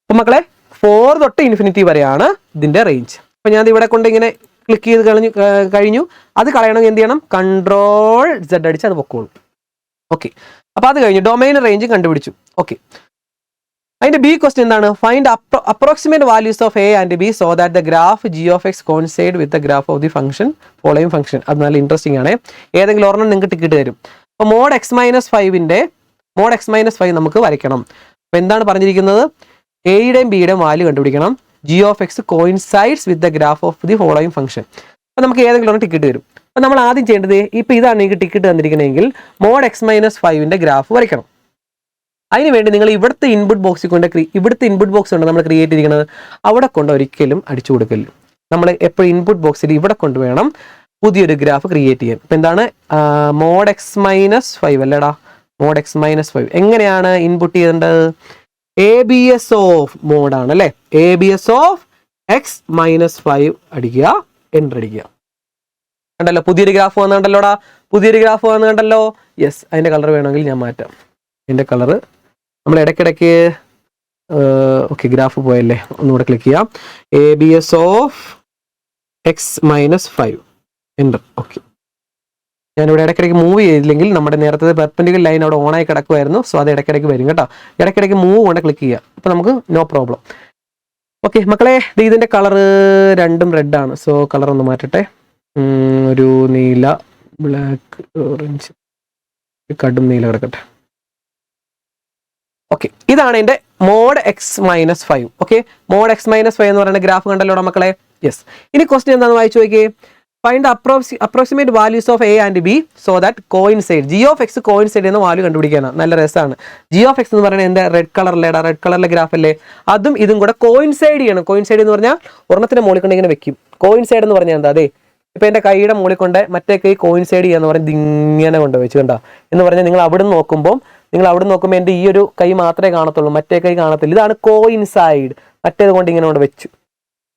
അപ്പം മക്കളെ 4 തൊട്ട് ഇൻഫിനിറ്റി വരെയാണ് ഇതിന്റെ റേഞ്ച്. അപ്പം ഞാൻ ഇവിടെ കൊണ്ട് ഇങ്ങനെ ക്ലിക്ക് ചെയ്ത് കഴിഞ്ഞു. അത് കളയണമെങ്കിൽ എന്ത് ചെയ്യണം? Ctrl Z അടിച്ച് അത് പൊക്കോളും. ഓക്കെ, അപ്പോൾ അത് കഴിഞ്ഞു. ഡൊമൈൻ റേഞ്ച് കണ്ടുപിടിച്ചു. ഓക്കെ, അതിന്റെ ബി ക്വസ്റ്റ്യൻ എന്താണ്? Find approximate values of A and B so that the graph G of X coincide with the graph of the function following function. അത് നല്ല ഇൻട്രസ്റ്റിംഗ് ആണ്. ഏതെങ്കിലും ഒരെണ്ണം നിങ്ങൾക്ക് ടിക്കറ്റ് തരും. അപ്പോൾ മോഡ് എക്സ് മൈനസ് 5 നമുക്ക് വരയ്ക്കണം. അപ്പോൾ എന്താണ് പറഞ്ഞിരിക്കുന്നത്? എയുടെയും ബിയുടെയും വാല്യൂ കണ്ടുപിടിക്കണം. G of X coincides with the graph of the following function. അപ്പോൾ നമുക്ക് ഏതെങ്കിലും ഒരെണ്ണം ടിക്കറ്റ് തരും. അപ്പോൾ നമ്മൾ ആദ്യം ചെയ്യേണ്ടത്, ഇപ്പോൾ ഇതാണ് നിങ്ങൾക്ക് ടിക്കറ്റ് തന്നിരിക്കുന്നതെങ്കിൽ മോഡ് എക്സ് മൈനസ് 5 ഗ്രാഫ് വരയ്ക്കണം. അതിനുവേണ്ടി നിങ്ങൾ ഇവിടുത്തെ ഇൻപുട്ട് ബോക്സിൽ കൊണ്ട് ഉണ്ട് നമ്മൾ ക്രിയേറ്റ് ചെയ്തിരിക്കുന്നത്, അവിടെ കൊണ്ട് ഒരിക്കലും അടിച്ചു കൊടുക്കല്. നമ്മൾ എപ്പോഴും ഇൻപുട്ട് ബോക്സിൽ ഇവിടെ കൊണ്ട് വേണം പുതിയൊരു ഗ്രാഫ് ക്രിയേറ്റ് ചെയ്യാൻ. ഇപ്പം എന്താണ്? മോഡ് എക്സ് മൈനസ് 5 അല്ലേടാ? മോഡ് എക്സ് മൈനസ് 5 എങ്ങനെയാണ് ഇൻപുട്ട് ചെയ്യേണ്ടത്? ABS ഓഫ് മോഡാണ് അല്ലേ? ABS ഓഫ് എക്സ് മൈനസ് 5 അടിക്കുക, എൻ്റർ അടിക്കുക. കണ്ടല്ലോ പുതിയൊരു ഗ്രാഫ് വന്നുണ്ടല്ലോടാ, പുതിയൊരു ഗ്രാഫ് വന്നു കണ്ടല്ലോ. യെസ്, അതിൻ്റെ കളർ വേണമെങ്കിൽ ഞാൻ മാറ്റാം. അതിൻ്റെ കളറ് നമ്മൾ ഇടയ്ക്കിടയ്ക്ക് ഓക്കെ ഗ്രാഫ് പോയല്ലേ, ഒന്നുകൂടെ ക്ലിക്ക് ചെയ്യാം. ABS of X minus 5 enter. Okay, ഞാനിവിടെ ഇടയ്ക്കിടയ്ക്ക് മൂവ് ചെയ്തില്ലെങ്കിൽ നമ്മുടെ നേരത്തെ പെർപെൻഡിക്കുലർ ലൈൻ അവിടെ ഓണായി കിടക്കുമായിരുന്നു. സോ അത് ഇടയ്ക്കിടയ്ക്ക് വരും കേട്ടോ. ഇടയ്ക്കിടയ്ക്ക് മൂവ് കൊണ്ട് ക്ലിക്ക് ചെയ്യുക, അപ്പോൾ നമുക്ക് നോ പ്രോബ്ലം. ഓക്കെ മക്കളെ, ഇതിൻ്റെ കളറ് രണ്ടും റെഡാണ്. സോ കളർ ഒന്ന് മാറ്റട്ടെ. ഒരു നീല, ബ്ലാക്ക്, ഓറഞ്ച്, കടും നീല കിടക്കട്ടെ. ഓക്കെ, ഇതാണ് എൻ്റെ mod X minus 5. Okay, mod X minus 5 എന്ന് പറയുന്ന ഗ്രാഫ് കണ്ടല്ലോ മക്കളെ. യെസ്, ഇനി ക്വസ്റ്റ്യൻ എന്താണെന്ന് വായിച്ചു നോക്കിയേ. Find approximate values of A and B so that coincide. G of X coincide എന്ന വാല്യൂ കണ്ടുപിടിക്കാനാണ്. നല്ല രസമാണ്. ജി ഓഫ് എക്സ് എന്ന് പറയുന്നത് എന്താ? റെഡ് കളറിലേടാ, റെഡ് കളറിലെ ഗ്രാഫ് അല്ലേ? അതും ഇതും കൂടെ കോയിൻസൈഡ് ചെയ്യണം. കോയിൻസൈഡ് എന്ന് പറഞ്ഞാൽ ഒരെണ്ണത്തിന്റെ മുകളിൽ കൊണ്ട് ഇങ്ങനെ വെക്കും. കോയിൻസൈഡ് എന്ന് പറഞ്ഞാൽ എന്താ? അതെ, ഇപ്പൊ എൻ്റെ കൈയുടെ മുകളിൽ കൊണ്ട് മറ്റേ കൈ കോയിൻസൈഡ് ചെയ്യാന്ന് പറഞ്ഞാൽ ഇങ്ങനെ കൊണ്ട് വെച്ച് കണ്ടാ എന്ന് പറഞ്ഞാൽ നിങ്ങൾ അവിടെ നിന്ന് നോക്കുമ്പോൾ എൻ്റെ ഈ ഒരു കൈ മാത്രമേ കാണത്തുള്ളൂ, മറ്റേ കൈ കാണത്തില്ല. ഇതാണ് കോയിൻസൈഡ്. മറ്റേത് കൊണ്ട് ഇങ്ങനെ കൊണ്ട് വെച്ചു.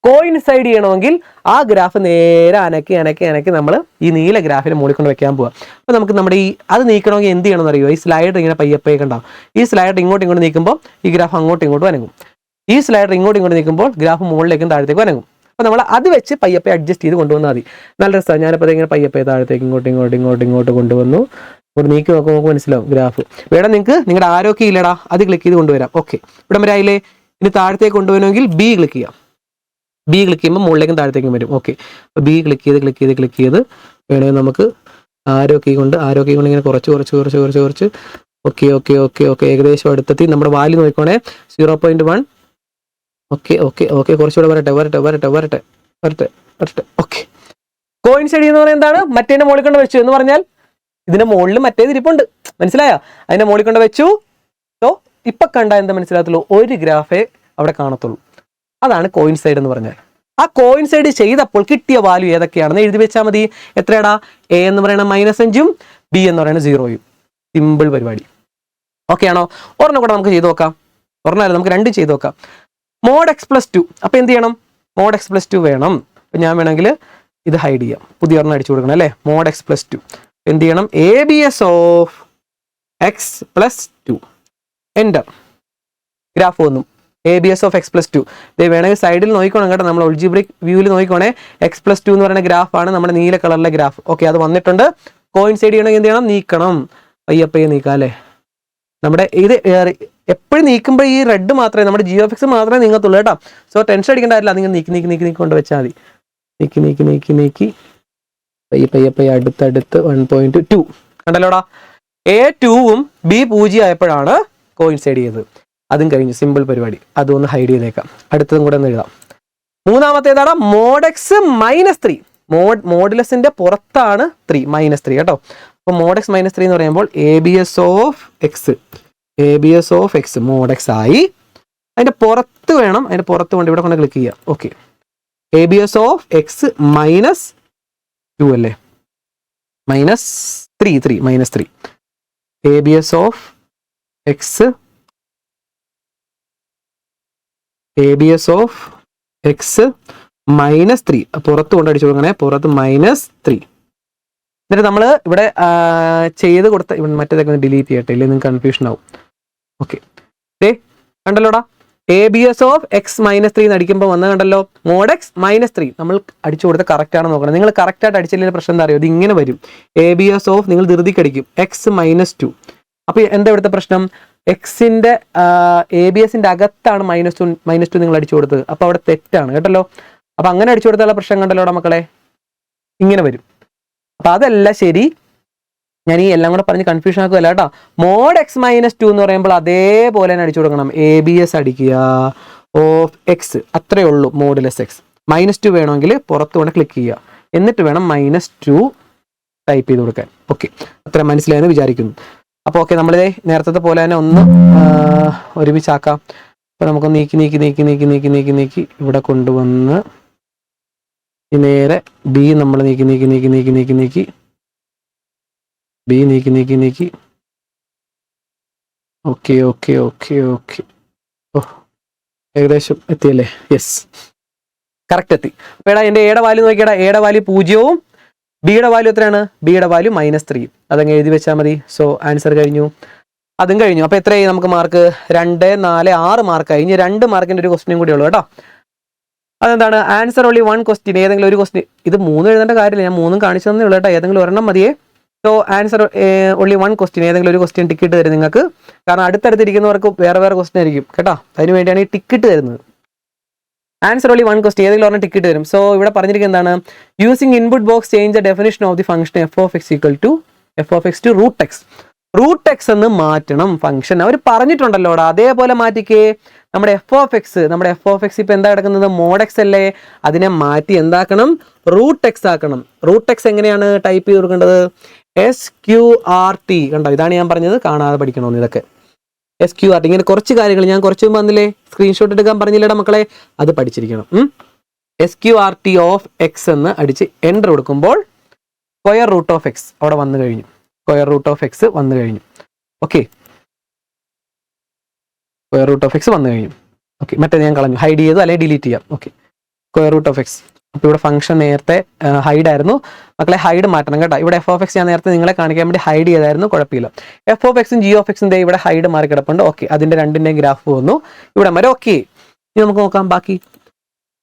കോയിൻസൈഡ് ചെയ്യണമെങ്കിൽ ആ ഗ്രാഫ് നേരെ അനക്കി നമ്മൾ ഈ നീല ഗ്രാഫിനെ മുകളിൽ കൊണ്ട് വെക്കാൻ പോവാം. അപ്പോൾ നമുക്ക് നമ്മുടെ അത് നീക്കണമെങ്കിൽ എന്ത് ചെയ്യണമെന്ന് അറിയുമോ? ഈ സ്ലൈഡർ ഇങ്ങനെ പയ്യപ്പേ കണ്ടാവും. ഈ സ്ലൈഡർ ഇങ്ങോട്ട് നീക്കുമ്പോൾ ഈ ഗ്രാഫ് അങ്ങോട്ടും ഇങ്ങോട്ടും അനങ്ങും. ഈ സ്ലൈഡർ ഇങ്ങോട്ട് നീക്കുമ്പോൾ ഗ്രാഫ് മുകളിലേക്കും താഴത്തേക്കും അനങ്ങും. അപ്പോൾ നമ്മൾ അത് വെച്ച് പയ്യപ്പേ അഡ്ജസ്റ്റ് ചെയ്ത് കൊണ്ടുവന്നാൽ മതി. നല്ല രസമാണ്. ഞാനിപ്പോൾ ഇങ്ങനെ പയ്യപ്പേ താഴത്തേക്ക് ഇങ്ങോട്ട് കൊണ്ടുവന്നു. ഇവിടെ നീക്കി നോക്കുമ്പോൾ മനസ്സിലാവും ഗ്രാഫ്. വേണം നിങ്ങൾക്ക് നിങ്ങളുടെ ആരോഗ്യം ഇല്ലടാ, അത് ക്ലിക്ക് ചെയ്ത് കൊണ്ടുവരാം. ഓക്കെ, ഇവിടെ വരെ ആയില്ലേ? ഇനി താഴത്തേക്ക് കൊണ്ടുവരണമെങ്കിൽ ബി ക്ലിക്ക് ചെയ്യാം. ബി ക്ലിക്ക് ചെയ്യുമ്പോൾ മുകളിലേക്കും താഴത്തേക്കും വരും. ഓക്കെ, അപ്പോൾ ബി ക്ലിക്ക് ചെയ്ത് വേണമെങ്കിൽ നമുക്ക് ആരോഗ്യം കൊണ്ട് ഇങ്ങനെ കുറച്ച് ഓക്കെ ഏകദേശം അടുത്തെത്തി. നമ്മുടെ വാല്യൂ നോക്കിക്കോണേ 0.1. ഓക്കെ കുറച്ചുകൂടെ വരട്ടെ. ഓക്കെ, കോയിൻസൈഡ് എന്ന് പറയുന്നത് എന്താണ്? മറ്റേതിന്റെ മുകളിൽ കൊണ്ട് വെച്ചു എന്ന് പറഞ്ഞാൽ ഇതിന്റെ മുകളിൽ മറ്റേത് ഇരിപ്പുണ്ട്. മനസ്സിലായോ? അതിന്റെ മുകളിൽ കൊണ്ട് വെച്ചു. സോ ഇപ്പൊ കണ്ട എന്താ മനസ്സിലാകത്തുള്ളൂ? ഒരു ഗ്രാഫേ അവിടെ കാണത്തുള്ളൂ. അതാണ് കോയിൻസൈഡ് എന്ന് പറഞ്ഞാൽ. ആ കോയിൻസൈഡ് ചെയ്തപ്പോൾ കിട്ടിയ വാല്യൂ ഏതൊക്കെയാണെന്ന് എഴുതി വെച്ചാൽ മതി. എത്രയാടാ? എ എന്ന് പറയുന്നത് -5 ബി എന്ന് പറയുന്നത് 0. സിമ്പിൾ പരിപാടി. ഓക്കെ ആണോ? ഒരെണ്ണം കൂടെ നമുക്ക് ചെയ്ത് നോക്കാം. ഒരെണ്ണമല്ല, നമുക്ക് രണ്ടും ചെയ്ത് നോക്കാം. Mod x plus 2. അപ്പോൾ എന്ത് ചെയ്യണം? മോഡ് എക്സ് പ്ലസ് 2 വേണം. അപ്പം ഞാൻ വേണമെങ്കിൽ ഇത് ഹൈഡ് ചെയ്യാം. പുതിയ ഒരെണ്ണം അടിച്ചു കൊടുക്കണം അല്ലേ? മോഡ് എക്സ് പ്ലസ് 2 എന്ത് ചെയ്യണം? ABS of x plus 2 enter. Graph വന്നു. ABS of x plus 2. ഇത് വേണമെങ്കിൽ സൈഡിൽ നോക്കിക്കോണം കേട്ടോ. നമ്മൾ ഒൾജിബ്രിക് വ്യൂവിൽ നോക്കിക്കോണേ. എക്സ് പ്ലസ് 2 എന്ന് പറയുന്ന ഗ്രാഫാണ് നമ്മുടെ നീല കളറിലെ ഗ്രാഫ്. ഓക്കെ, അത് വന്നിട്ടുണ്ട്. കോയിൻസൈഡ് ചെയ്യണമെങ്കിൽ എന്ത് ചെയ്യണം? നീക്കണം. പയ്യപ്പയ്യെ നീക്കാം അല്ലേ? നമ്മുടെ ഇത് എപ്പോഴും നീക്കുമ്പോൾ ഈ റെഡ് മാത്രമേ, നമ്മുടെ ജി ഓഫ് എക്സ് മാത്രമേ നീങ്ങത്തുള്ളൂ കേട്ടോ. സോ ടെൻഷൻ അടിക്കേണ്ട കാര്യമില്ല. നിങ്ങൾ നീക്കി കൊണ്ട് വെച്ചാൽ മതി. നീക്കി പയ്യെ അടുത്തടുത്ത് 1.2 കണ്ടല്ലോടാ. A2ഉം B0 ആയപ്പോഴാണ് കോയിൻസൈഡ് ചെയ്തത്. അതും കഴിഞ്ഞു. സിമ്പിൾ പരിപാടി. അതൊന്ന് ഹൈഡ് ചെയ്തേക്കാം. അടുത്തതും കൂടെ ഒന്ന് എഴുതാം. മൂന്നാമത്തേതാണ് മോഡ് എക്സ് -3. മോഡുലസിന്റെ പുറത്താണ് 3 -3 കേട്ടോ. അപ്പോൾ മോഡ് എക്സ് -3 എന്ന് പറയുമ്പോൾ ABS of x ABS of x mod x ആയി. അതിൻ്റെ പുറത്ത് വേണം, അതിൻ്റെ പുറത്ത് കൊണ്ട് ഇവിടെ കൊണ്ട് ക്ലിക്ക് ചെയ്യുക. ഓക്കെ, ABS ഓഫ് എക്സ് -2 അല്ലേ, -3 ABS ഓഫ് എക്സ് -3 പുറത്ത് കൊണ്ട് അടിച്ചു കൊടുക്കണേ, പുറത്ത് -3. എന്നിട്ട് നമ്മൾ ഇവിടെ ചെയ്ത് കൊടുത്ത ഇവിടെ മറ്റേതൊക്കെ ഒന്ന് ഡിലീറ്റ് ചെയ്യട്ടെ, ഇല്ലെങ്കിൽ നിങ്ങൾക്ക് കൺഫ്യൂഷൻ ആവും. ഓക്കെ, കണ്ടല്ലോടാ, ABS ഓഫ് എക്സ് -3 എന്ന് അടിക്കുമ്പോൾ വന്ന് കണ്ടല്ലോ, മോഡ് എക്സ് -3 നമ്മൾ അടിച്ചു കൊടുത്ത കറക്റ്റ് ആണെന്ന് നോക്കണം. നിങ്ങൾ കറക്റ്റ് ആയിട്ട് അടിച്ചില്ലെങ്കിൽ പ്രശ്നം എന്താ അറിയോ, ഇത് ഇങ്ങനെ വരും. ABS ഓഫ് നിങ്ങൾ ധൃതിക്ക് അടിക്കും എക്സ് -2. അപ്പോൾ എന്താ ഇവിടുത്തെ പ്രശ്നം, എക്സിന്റെ ABSന്റെ അകത്താണ് -2 നിങ്ങൾ അടിച്ചു കൊടുത്തത്. അപ്പോൾ അവിടെ തെറ്റാണ് കേട്ടല്ലോ. അപ്പോൾ അങ്ങനെ അടിച്ചു കൊടുത്താലുള്ള പ്രശ്നം കണ്ടല്ലോടാ മക്കളെ, ഇങ്ങനെ വരും. അപ്പോൾ അതല്ല ശരി, ഞാൻ ഈ എല്ലാം കൂടെ പറഞ്ഞ് കൺഫ്യൂഷൻ ആക്കുകയല്ല കേട്ടോ. മോഡ് എക്സ് -2 എന്ന് പറയുമ്പോൾ അതേപോലെ തന്നെ അടിച്ചു കൊടുക്കണം. ABS അടിക്കുക ഓഫ് എക്സ്, അത്രയേ ഉള്ളൂ. മോഡുലസ് എക്സ് -2 വേണമെങ്കിൽ പുറത്ത് കൊണ്ട് ക്ലിക്ക് ചെയ്യുക, എന്നിട്ട് വേണം -2 ടൈപ്പ് ചെയ്ത് കൊടുക്കാൻ. ഓക്കെ, അത്ര മനസ്സിലായെന്ന് വിചാരിക്കുന്നു. അപ്പോൾ ഓക്കെ, നമ്മളിതേ നേരത്തെ പോലെ തന്നെ ഒന്ന് ഒരുമിച്ചാക്കാം. അപ്പോൾ നമുക്ക് നീക്കി ഇവിടെ കൊണ്ടുവന്ന് നേരെ ബി നമ്മൾ നീക്കി ബി നീക്കി. ഓക്കെ, ഓ ഏകദേശം എത്തിയല്ലേ? യെസ്, കറക്റ്റ് എത്തി. അപ്പോൾ എടാ എൻ്റെ എയുടെ വാല്യൂ നോക്കിയടാ, എയുടെ വാല്യൂ 0, ബിയുടെ വാല്യൂ എത്രയാണ്? ബിയുടെ വാല്യൂ -3. അതങ്ങ് എഴുതി വെച്ചാൽ മതി. സോ ആൻസർ കഴിഞ്ഞു, അതും കഴിഞ്ഞു. അപ്പോൾ എത്രയായി നമുക്ക് മാർക്ക്? 2, 4, 6 മാർക്കായി. ഇനി 2 മാർക്കിൻ്റെ ഒരു ക്വസ്റ്റ്യൻ കൂടി ഉള്ളൂ കേട്ടോ. അതെന്താണ്? ആൻസർ ഓൺലി 1 ക്വസ്റ്റ്യൻ, ഏതെങ്കിലും ഒരു ക്വസ്റ്റ്യൻ. ഇത് 3 എഴുതേണ്ട കാര്യമില്ല, ഞാൻ 3 കാണിച്ചു തന്നേ ഉള്ളൂ കേട്ടോ, ഏതെങ്കിലും ഒരെണ്ണം മതിയേ. സോ ആൻസർ ഓൺലി 1 ക്വസ്റ്റ്യൻ, ഏതെങ്കിലും ഒരു ക്വസ്റ്റ്യൻ ടിക്കറ്റ് തരും നിങ്ങൾക്ക്. കാരണം അടുത്തടുത്തിരിക്കുന്നവർക്ക് വേറെ ക്വസ്റ്റ്യൻ ആയിരിക്കും കേട്ടോ, അതിന് വേണ്ടിയാണ് ഈ ടിക്കറ്റ് തരുന്നത്. ആൻസർ ഓൺലി 1 ക്വസ്റ്റ്യൻ, ഏതെങ്കിലും ഒരെണ്ണം ടിക്കറ്റ് തരും. സോ ഇവിടെ പറഞ്ഞിരിക്കുന്നത് എന്താണ്? Using input box change the definition of the function f(x) to root x എന്ന് മാറ്റണം ഫംഗ്ഷൻ. അവർ പറഞ്ഞിട്ടുണ്ടല്ലോടാ, അതേപോലെ മാറ്റിക്കേ. നമ്മുടെ എഫ് ഓഫ് എക്സ് ഇപ്പൊ എന്താ കിടക്കുന്നത്? മോഡ് എക്സ് അല്ലേ, അതിനെ മാറ്റി എന്താക്കണം? റൂട്ട് എക്സ് ആക്കണം. റൂട്ട് എക്സ് എങ്ങനെയാണ് ടൈപ്പ് ചെയ്ത് കൊടുക്കേണ്ടത്? SQRT. കണ്ടോ, ഇതാണ് ഞാൻ പറഞ്ഞത്, കാണാതെ പഠിക്കണമെന്ന്. ഇതൊക്കെ SQRT. ഇങ്ങനെ കുറച്ച് കാര്യങ്ങൾ ഞാൻ കുറച്ച് മുമ്പ് വന്നില്ലേ, സ്ക്രീൻഷോട്ട് എടുക്കാൻ പറഞ്ഞില്ലേടാ മക്കളെ, അത് പഠിച്ചിരിക്കണം. SQRT ഓഫ് എക്സ് എന്ന് അടിച്ച് എൻ്റർ കൊടുക്കുമ്പോൾ സ്ക്വയർ റൂട്ട് ഓഫ് എക്സ് അവിടെ വന്നു കഴിഞ്ഞു. സ്ക്വയർ റൂട്ട് ഓഫ് എക്സ് വന്നു കഴിഞ്ഞു. Okay, square root of x വന്നു കഴിഞ്ഞു. ഓക്കെ, മറ്റേ ഞാൻ കളഞ്ഞു, ഹൈഡ് ചെയ്തു, അല്ലെങ്കിൽ ഡിലീറ്റ് ചെയ്യാം. Okay, square root of x. അപ്പോൾ ഇവിടെ ഫംഗ്ഷൻ നേരത്തെ ഹൈഡ് ആയിരുന്നു മക്കളെ, ഹൈഡ് മാറ്റണം കേട്ടോ. ഇവിടെ എഫ് ഓഫ് എക്സ് ഞാൻ നേരത്തെ നിങ്ങളെ കാണിക്കാൻ വേണ്ടി ഹൈഡ് ചെയ്തായിരുന്നു, കുഴപ്പമില്ല. എഫ് ഓഫ് എക്സും ജി ഓഫ് എക്സും ഇവിടെ ഹൈഡ് മാറി കിടപ്പുണ്ട്. ഓക്കെ, അതിൻ്റെ രണ്ടിൻ്റെയും ഗ്രാഫ് വന്നു ഇവിടെ വരെ. ഓക്കെ, ഇനി നമുക്ക് നോക്കാം ബാക്കി.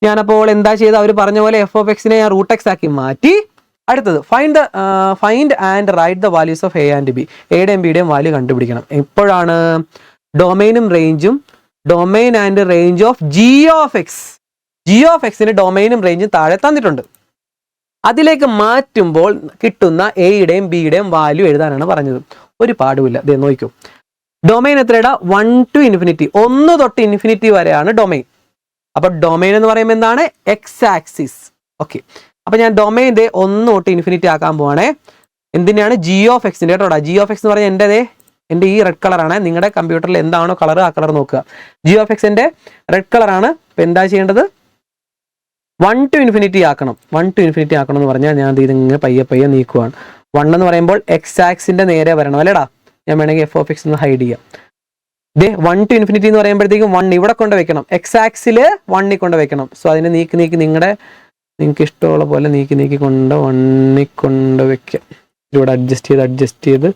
ഞാനപ്പോൾ എന്താ ചെയ്ത്, അവർ പറഞ്ഞ പോലെ എഫ് ഓഫ് എക്സിനെ ഞാൻ റൂട്ട് എക്സ് ആക്കി മാറ്റി. അടുത്തത് find and write the values of A and b. എയുടെയും ബിയുടെയും വാല്യൂ കണ്ടുപിടിക്കണം. എപ്പോഴാണ്? ഡൊമൈനും റേഞ്ചും, domain and range of g of x. G of എക്സിന് ഡൊമൈനും റേഞ്ചും താഴെ തന്നിട്ടുണ്ട്. അതിലേക്ക് മാറ്റുമ്പോൾ കിട്ടുന്ന എയുടെയും ബിയുടെയും വാല്യൂ എഴുതാനാണ് പറഞ്ഞത്. ഒരു പാടുമില്ല, ദേ നോക്കൂ. ഡൊമൈൻ എത്രയുടെ? 1 to infinity, 1 തൊട്ട് ഇൻഫിനിറ്റി വരെയാണ് ഡൊമൈൻ. അപ്പൊ ഡൊമൈൻ എന്ന് പറയുമ്പോൾ എന്താണ്? X axis. ഓക്കെ, അപ്പൊ ഞാൻ ഡൊമൈൻ്റെ 1 തൊട്ട് ഇൻഫിനിറ്റി ആക്കാൻ പോവാണേ. എന്തിനാണ്? ജി ഓഫ് എക്സിന്റെ കേട്ടോടാ. ജി ഓഫ് എക്സ് എന്ന് പറഞ്ഞാൽ എൻ്റെ ഈ റെഡ് കളറാണ്. നിങ്ങളുടെ കമ്പ്യൂട്ടറിൽ എന്താണോ കളർ, ആ കളർ നോക്കുക. ജി ഓഫ് എക്സിന്റെ റെഡ് കളറാണ്. ഇപ്പൊ എന്താ ചെയ്യേണ്ടത്? 1 to infinity ആക്കണം. 1 to infinity ആക്കണം എന്ന് പറഞ്ഞാൽ ഞാൻ ഇതിങ്ങനെ പയ്യെ നീക്കുവാണ്. 1 എന്ന് പറയുമ്പോൾ എക്സ് ആക്സിന്റെ നേരെ വരണം അല്ലേടാ. ഞാൻ വേണമെങ്കിൽ എഫ് ഓഫ് എക്സ് ഒന്ന് ഹൈഡ് ചെയ്യാം. 1 to infinity എന്ന് പറയുമ്പോഴത്തേക്കും 1 ഇവിടെ കൊണ്ട് വെക്കണം, എക്സ് ആക്സിൽ 1 കൊണ്ട് വെക്കണം. സോ അതിനെ നീക്കി നിങ്ങൾക്ക് ഇഷ്ടമുള്ള പോലെ നീക്കി കൊണ്ട് 1 കൊണ്ട് വെക്കാം. ഇവിടെ അഡ്ജസ്റ്റ് ചെയ്ത്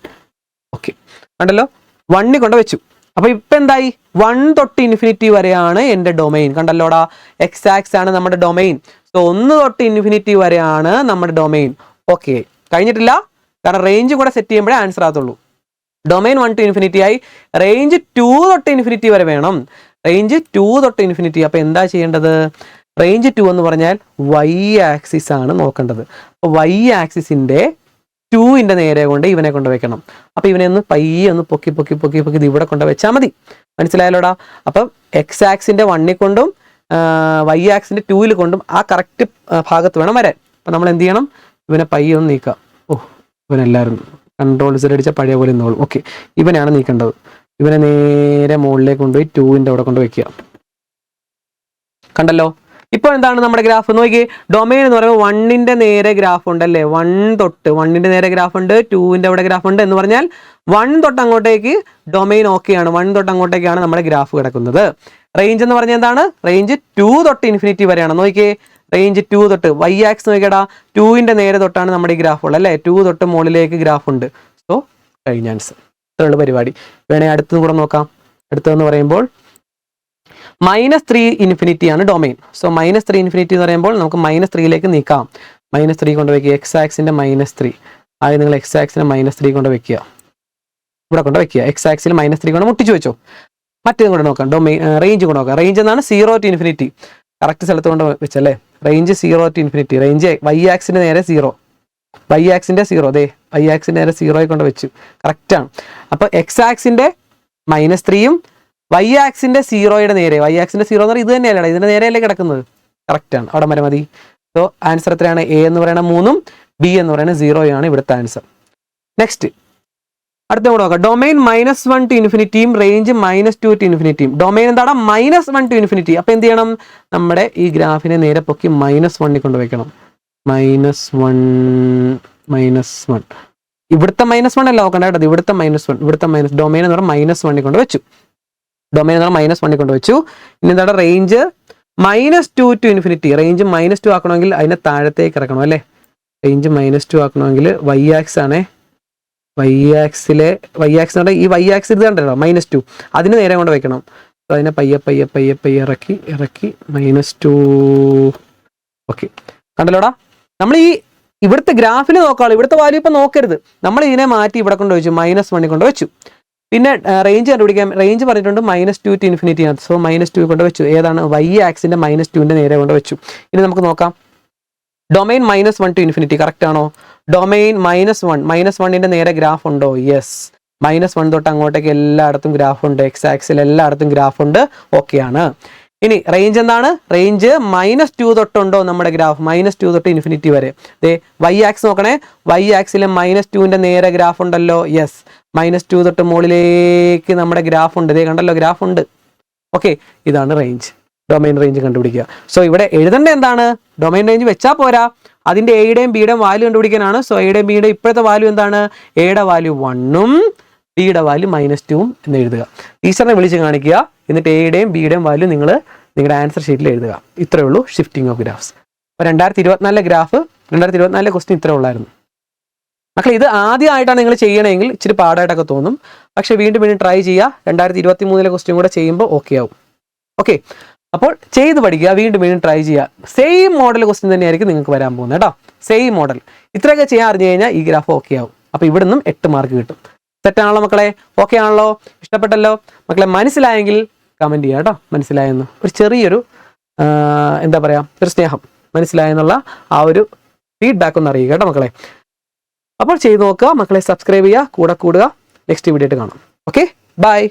ഓക്കെ, കണ്ടല്ലോ, 1 കൊണ്ട് വെച്ചു. അപ്പൊ ഇപ്പൊ എന്തായി? 1 തൊട്ട് ഇൻഫിനിറ്റി വരെയാണ് എൻ്റെ ഡൊമൈൻ. കണ്ടല്ലോടാ, എക്സ് ആക്സ് ആണ് നമ്മുടെ ഡൊമൈൻ. സോ 1 തൊട്ട് ഇൻഫിനിറ്റി വരെയാണ് നമ്മുടെ ഡൊമൈൻ. ഓക്കെ, കഴിഞ്ഞിട്ടില്ല, കാരണം റേഞ്ച് കൂടെ സെറ്റ് ചെയ്യുമ്പോഴേ ആൻസർ ആകത്തുള്ളൂ. ഡൊമൈൻ 1 to infinity ആയി. റേഞ്ച് 2 തൊട്ട് ഇൻഫിനിറ്റി വരെ വേണം. റേഞ്ച് 2 തൊട്ട് ഇൻഫിനിറ്റി. അപ്പൊ എന്താ ചെയ്യേണ്ടത്? റേഞ്ച് 2 എന്ന് പറഞ്ഞാൽ വൈ ആക്സിസ് ആണ് നോക്കേണ്ടത്. അപ്പോൾ വൈ ആക്സിസിന്റെ 2ന്റെ നേരെ കൊണ്ട് ഇവനെ കൊണ്ട് വെക്കണം. അപ്പൊ ഇവനെ ഒന്ന് പയ്യെ ഒന്ന് പൊക്കി ഇത് ഇവിടെ കൊണ്ട് വെച്ചാൽ മതി. മനസ്സിലായല്ലോടാ? അപ്പം എക്സ് ആക്സിന്റെ 1 കൊണ്ടും വൈ ആക്സിന്റെ 2 കൊണ്ടും ആ കറക്റ്റ് ഭാഗത്ത് വേണം വരാൻ. അപ്പൊ നമ്മൾ എന്ത് ചെയ്യണം? ഇവനെ പയ്യെ ഒന്ന് നീക്കാം. ഇവനെല്ലാവരും കൺട്രോൾ Z അടിച്ച പഴയ പോലെ നിന്നോളും. ഓക്കെ, ഇവനാണ് നീക്കേണ്ടത്. ഇവനെ നേരെ മുകളിലേക്ക് കൊണ്ടുപോയി 2ന്റെ അവിടെ കൊണ്ട് വെക്കുക. കണ്ടല്ലോ. ഇപ്പോൾ എന്താണ് നമ്മുടെ ഗ്രാഫ് നോക്കി. ഡൊമൈൻ എന്ന് പറയുമ്പോൾ 1ന്റെ നേരെ ഗ്രാഫ് ഉണ്ട് അല്ലേ, 1ന്റെ നേരെ ഗ്രാഫ് ഉണ്ട്, 2ന്റെ അവിടെ ഗ്രാഫ് ഉണ്ട് എന്ന് പറഞ്ഞാൽ 1 തൊട്ട് അങ്ങോട്ടേക്ക് ഡൊമൈൻ ഓക്കെയാണ്, 1 തൊട്ട് അങ്ങോട്ടേക്കാണ് നമ്മുടെ ഗ്രാഫ് കിടക്കുന്നത്. റേഞ്ച് എന്ന് പറഞ്ഞാൽ എന്താണ്, റേഞ്ച് 2 തൊട്ട് ഇൻഫിനിറ്റി വരെയാണ്. നോക്കിയേ, റേഞ്ച് 2 തൊട്ട് y ആക്സ് നോക്കിയടാ, 2ന്റെ നേരെ തൊട്ടാണ് നമ്മുടെ ഈ ഗ്രാഫ് ഉള്ളത് അല്ലേ, 2 തൊട്ട് മുകളിലേക്ക് ഗ്രാഫ് ഉണ്ട്. സോ കഴിഞ്ഞ ആൻസർ. ഇത്രയുള്ള പരിപാടി. വേണേ അടുത്തത് കൂടെ നോക്കാം. അടുത്തതെന്ന് പറയുമ്പോൾ -3 ഇൻഫിനിറ്റി ആണ് ഡൊമൈൻ. സോ -3 ഇൻഫിനിറ്റി എന്ന് പറയുമ്പോൾ നമുക്ക് -3ലേക്ക് നീക്കാം. -3 കൊണ്ട് വെക്കുക, എക്സ് ആക്സിന്റെ -3. ആദ്യം നിങ്ങൾ എക്സ് ആക്സിന്റെ -3 കൊണ്ട് വെക്കുക, ഇവിടെ കൊണ്ട് വെക്കുക. എക്സ് ആക്സിൽ -3 കൊണ്ട് മുട്ടിച്ചു വെച്ചോ. മറ്റേതും കൂടെ നോക്കാം, ഡൊമൈൻ റേഞ്ച് കൂടെ നോക്കാം. റേഞ്ച് എന്നാണ് 0 to ഇൻഫിനിറ്റി. കറക്റ്റ് സ്ഥലത്ത് കൊണ്ട് വെച്ചല്ലേ. Range 0 to infinity. Range y ആക്സിന്റെ നേരെ 0, y ആക്സിന്റെ 0, അതെ y ആക്സിന്റെ നേരെ 0 കൊണ്ട് വെച്ചു. കറക്റ്റാണ്. അപ്പോൾ എക്സ് ആക്സിന്റെ -3യും y ആക്സിന്റെ 0യുടെ നേരെ, y ആക്സിന്റെ 0 എന്ന് പറഞ്ഞാൽ ഇത് തന്നെയല്ലേ, ഇതിന്റെ നേരെയല്ലേ കിടക്കുന്നത്. കറക്റ്റാണ്. അവിടെ വരെ മതി. സോ ആൻസർ എത്രയാണ്, എ എന്ന് പറയുന്ന 3ഉം ബി എന്ന് പറയുന്നത് 0 ഇവിടുത്തെ ആൻസർ. നെക്സ്റ്റ് അടുത്ത കൂടെ നോക്കാം. ഡൊമൈൻ -1 to ഇൻഫിനിറ്റിയും റേഞ്ച് -2 to ഇൻഫിനിറ്റിയും. ഡൊമൈൻ എന്താണ്, -1 to ഇൻഫിനിറ്റി. അപ്പൊ എന്ത് ചെയ്യണം, നമ്മുടെ ഈ ഗ്രാഫിനെ നേരെ പൊക്കി -1 കൊണ്ട് വെക്കണം. -1 ഇവിടുത്തെ -1 അല്ല നോക്കണ്ട കേട്ടോ, ഇവിടുത്തെ -1, ഇവിടുത്തെ ഡൊമൈൻ എന്ന് പറഞ്ഞാൽ -1 കൊണ്ട് വെച്ചു. ഡൊമൈൻ എന്ന് പറഞ്ഞാൽ -1 കൊണ്ട് വെച്ചു. ഇനി എന്താണ്, റേഞ്ച് -2 to ഇൻഫിനിറ്റി. റേഞ്ച് -2 ആക്കണമെങ്കിൽ അതിനെ താഴത്തേക്ക് ഇറക്കണം അല്ലേ. റേഞ്ച് -2 ആക്കണമെങ്കിൽ y ആക്സ് ആണേ, y ആക്സ് ഈ y ആക്സ് ഇത് കണ്ടല്ലോ -2, അതിന് നേരെ കൊണ്ട് വെക്കണം. അതിനെ പയ്യെ ഇറക്കി -2. ഓക്കെ, കണ്ടല്ലോടാ. നമ്മൾ ഈ ഇവിടുത്തെ ഗ്രാഫിൽ നോക്കാളൂ, ഇവിടുത്തെ വാല്യൂ ഇപ്പം നോക്കരുത്. നമ്മൾ ഇതിനെ മാറ്റി ഇവിടെ കൊണ്ട് വെച്ചു, -1 കൊണ്ട് വെച്ചു. പിന്നെ റേഞ്ച് കണ്ടുപിടിക്കാം. റേഞ്ച് പറഞ്ഞിട്ടുണ്ട് -2 to ഇൻഫിനിറ്റി ആണ്. സോ -2 കൊണ്ട് വെച്ചു. ഏതാണ്, y ആക്സിന്റെ -2ന്റെ നേരെ കൊണ്ട് വെച്ചു. ഇനി നമുക്ക് നോക്കാം. ഡൊമൈൻ -1 to ഇൻഫിനിറ്റി കറക്റ്റ് ആണോ? ഡൊമൈൻ -1ന്റെ നേരെ ഗ്രാഫ് ഉണ്ടോ? യെസ്. -1 തൊട്ട് അങ്ങോട്ടേക്ക് എല്ലായിടത്തും ഗ്രാഫ് ഉണ്ട്, എക്സ് ആക്സിൽ എല്ലായിടത്തും ഗ്രാഫ് ഉണ്ട്, ഓക്കെയാണ്. ഇനി റേഞ്ച് എന്താണ്, റേഞ്ച് -2 തൊട്ടുണ്ടോ നമ്മുടെ ഗ്രാഫ്, -2 തൊട്ട് ഇൻഫിനിറ്റി വരെ. ദേ y ആക്സ് നോക്കണേ, y ആക്സിലെ -2ന്റെ നേരെ ഗ്രാഫ് ഉണ്ടല്ലോ. യെസ്, -2 തൊട്ട് മുകളിലേക്ക് നമ്മുടെ ഗ്രാഫ് ഉണ്ട്. ദേ കണ്ടല്ലോ, ഗ്രാഫ് ഉണ്ട്. ഓക്കെ, ഇതാണ് റേഞ്ച്. ഡൊമൈൻ റേഞ്ച് കണ്ടുപിടിക്കുക. സോ ഇവിടെ എഴുതേണ്ട എന്താണ്, ഡൊമൈൻ റേഞ്ച് വെച്ചാൽ പോരാ, അതിന്റെ എയുടെയും ബിയുടെയും വാല്യൂ കണ്ടുപിടിക്കാനാണ്. സോ എയുടെയും ബിയുടെയും ഇപ്പോഴത്തെ വാല്യൂ എന്താണ്, എയുടെ വാല്യൂ 1ഉം ബിയുടെ വാല്യൂ -2ഉം എന്ന് എഴുതുക. ടീച്ചറിനെ വിളിച്ച് കാണിക്കുക. എന്നിട്ട് എയുടെയും ബിയുടെയും വാല്യൂ നിങ്ങൾ നിങ്ങളുടെ ആൻസർ ഷീറ്റിൽ എഴുതുക. ഇത്രയേ ഉള്ളൂ ഷിഫ്റ്റിംഗ് ഓഫ് ഗ്രാഫ്സ്. അപ്പോൾ 2024 ഗ്രാഫ്, 2024 ക്വസ്റ്റ്യൻ ഇത്രേ ഉള്ളായിരുന്നു മക്കളെ. ഇത് ആദ്യമായിട്ടാണ് നിങ്ങൾ ചെയ്യണമെങ്കിൽ ഇച്ചിരി പാടായിട്ടൊക്കെ തോന്നും. പക്ഷേ വീണ്ടും ട്രൈ ചെയ്യുക. 2023 ക്വസ്റ്റ്യൻ കൂടെ ചെയ്യുമ്പോൾ ഓക്കെ ആവും. ഓക്കെ, അപ്പോൾ ചെയ്ത് പഠിക്കുക, വീണ്ടും ട്രൈ ചെയ്യുക. സെയിം മോഡൽ ക്വസ്റ്റ്യൻ തന്നെയായിരിക്കും നിങ്ങൾക്ക് വരാൻ പോകുന്നത് കേട്ടോ. Same model. ഇത്രയൊക്കെ ചെയ്യാൻ അറിഞ്ഞു കഴിഞ്ഞാൽ ഈ ഗ്രാഫ് ഓക്കെ ആവും. അപ്പോൾ ഇവിടെ നിന്നും 8 മാർക്ക് കിട്ടും. സെറ്റാണല്ലോ മക്കളെ? ഓക്കെ ആണല്ലോ? ഇഷ്ടപ്പെട്ടല്ലോ മക്കളെ? മനസ്സിലായെങ്കിൽ കമൻറ്റ് ചെയ്യുക കേട്ടോ. മനസ്സിലായെന്ന് ഒരു ചെറിയൊരു എന്താ പറയുക, ഒരു സ്നേഹം, മനസ്സിലായെന്നുള്ള ആ ഒരു ഫീഡ്ബാക്ക് ഒന്ന് അറിയുക കേട്ടോ മക്കളെ. അപ്പോൾ ചെയ്ത് നോക്കുക മക്കളെ. സബ്സ്ക്രൈബ് ചെയ്യുക, കൂടെ കൂടുക. നെക്സ്റ്റ് വീഡിയോ ആയിട്ട് കാണാം. Okay, by.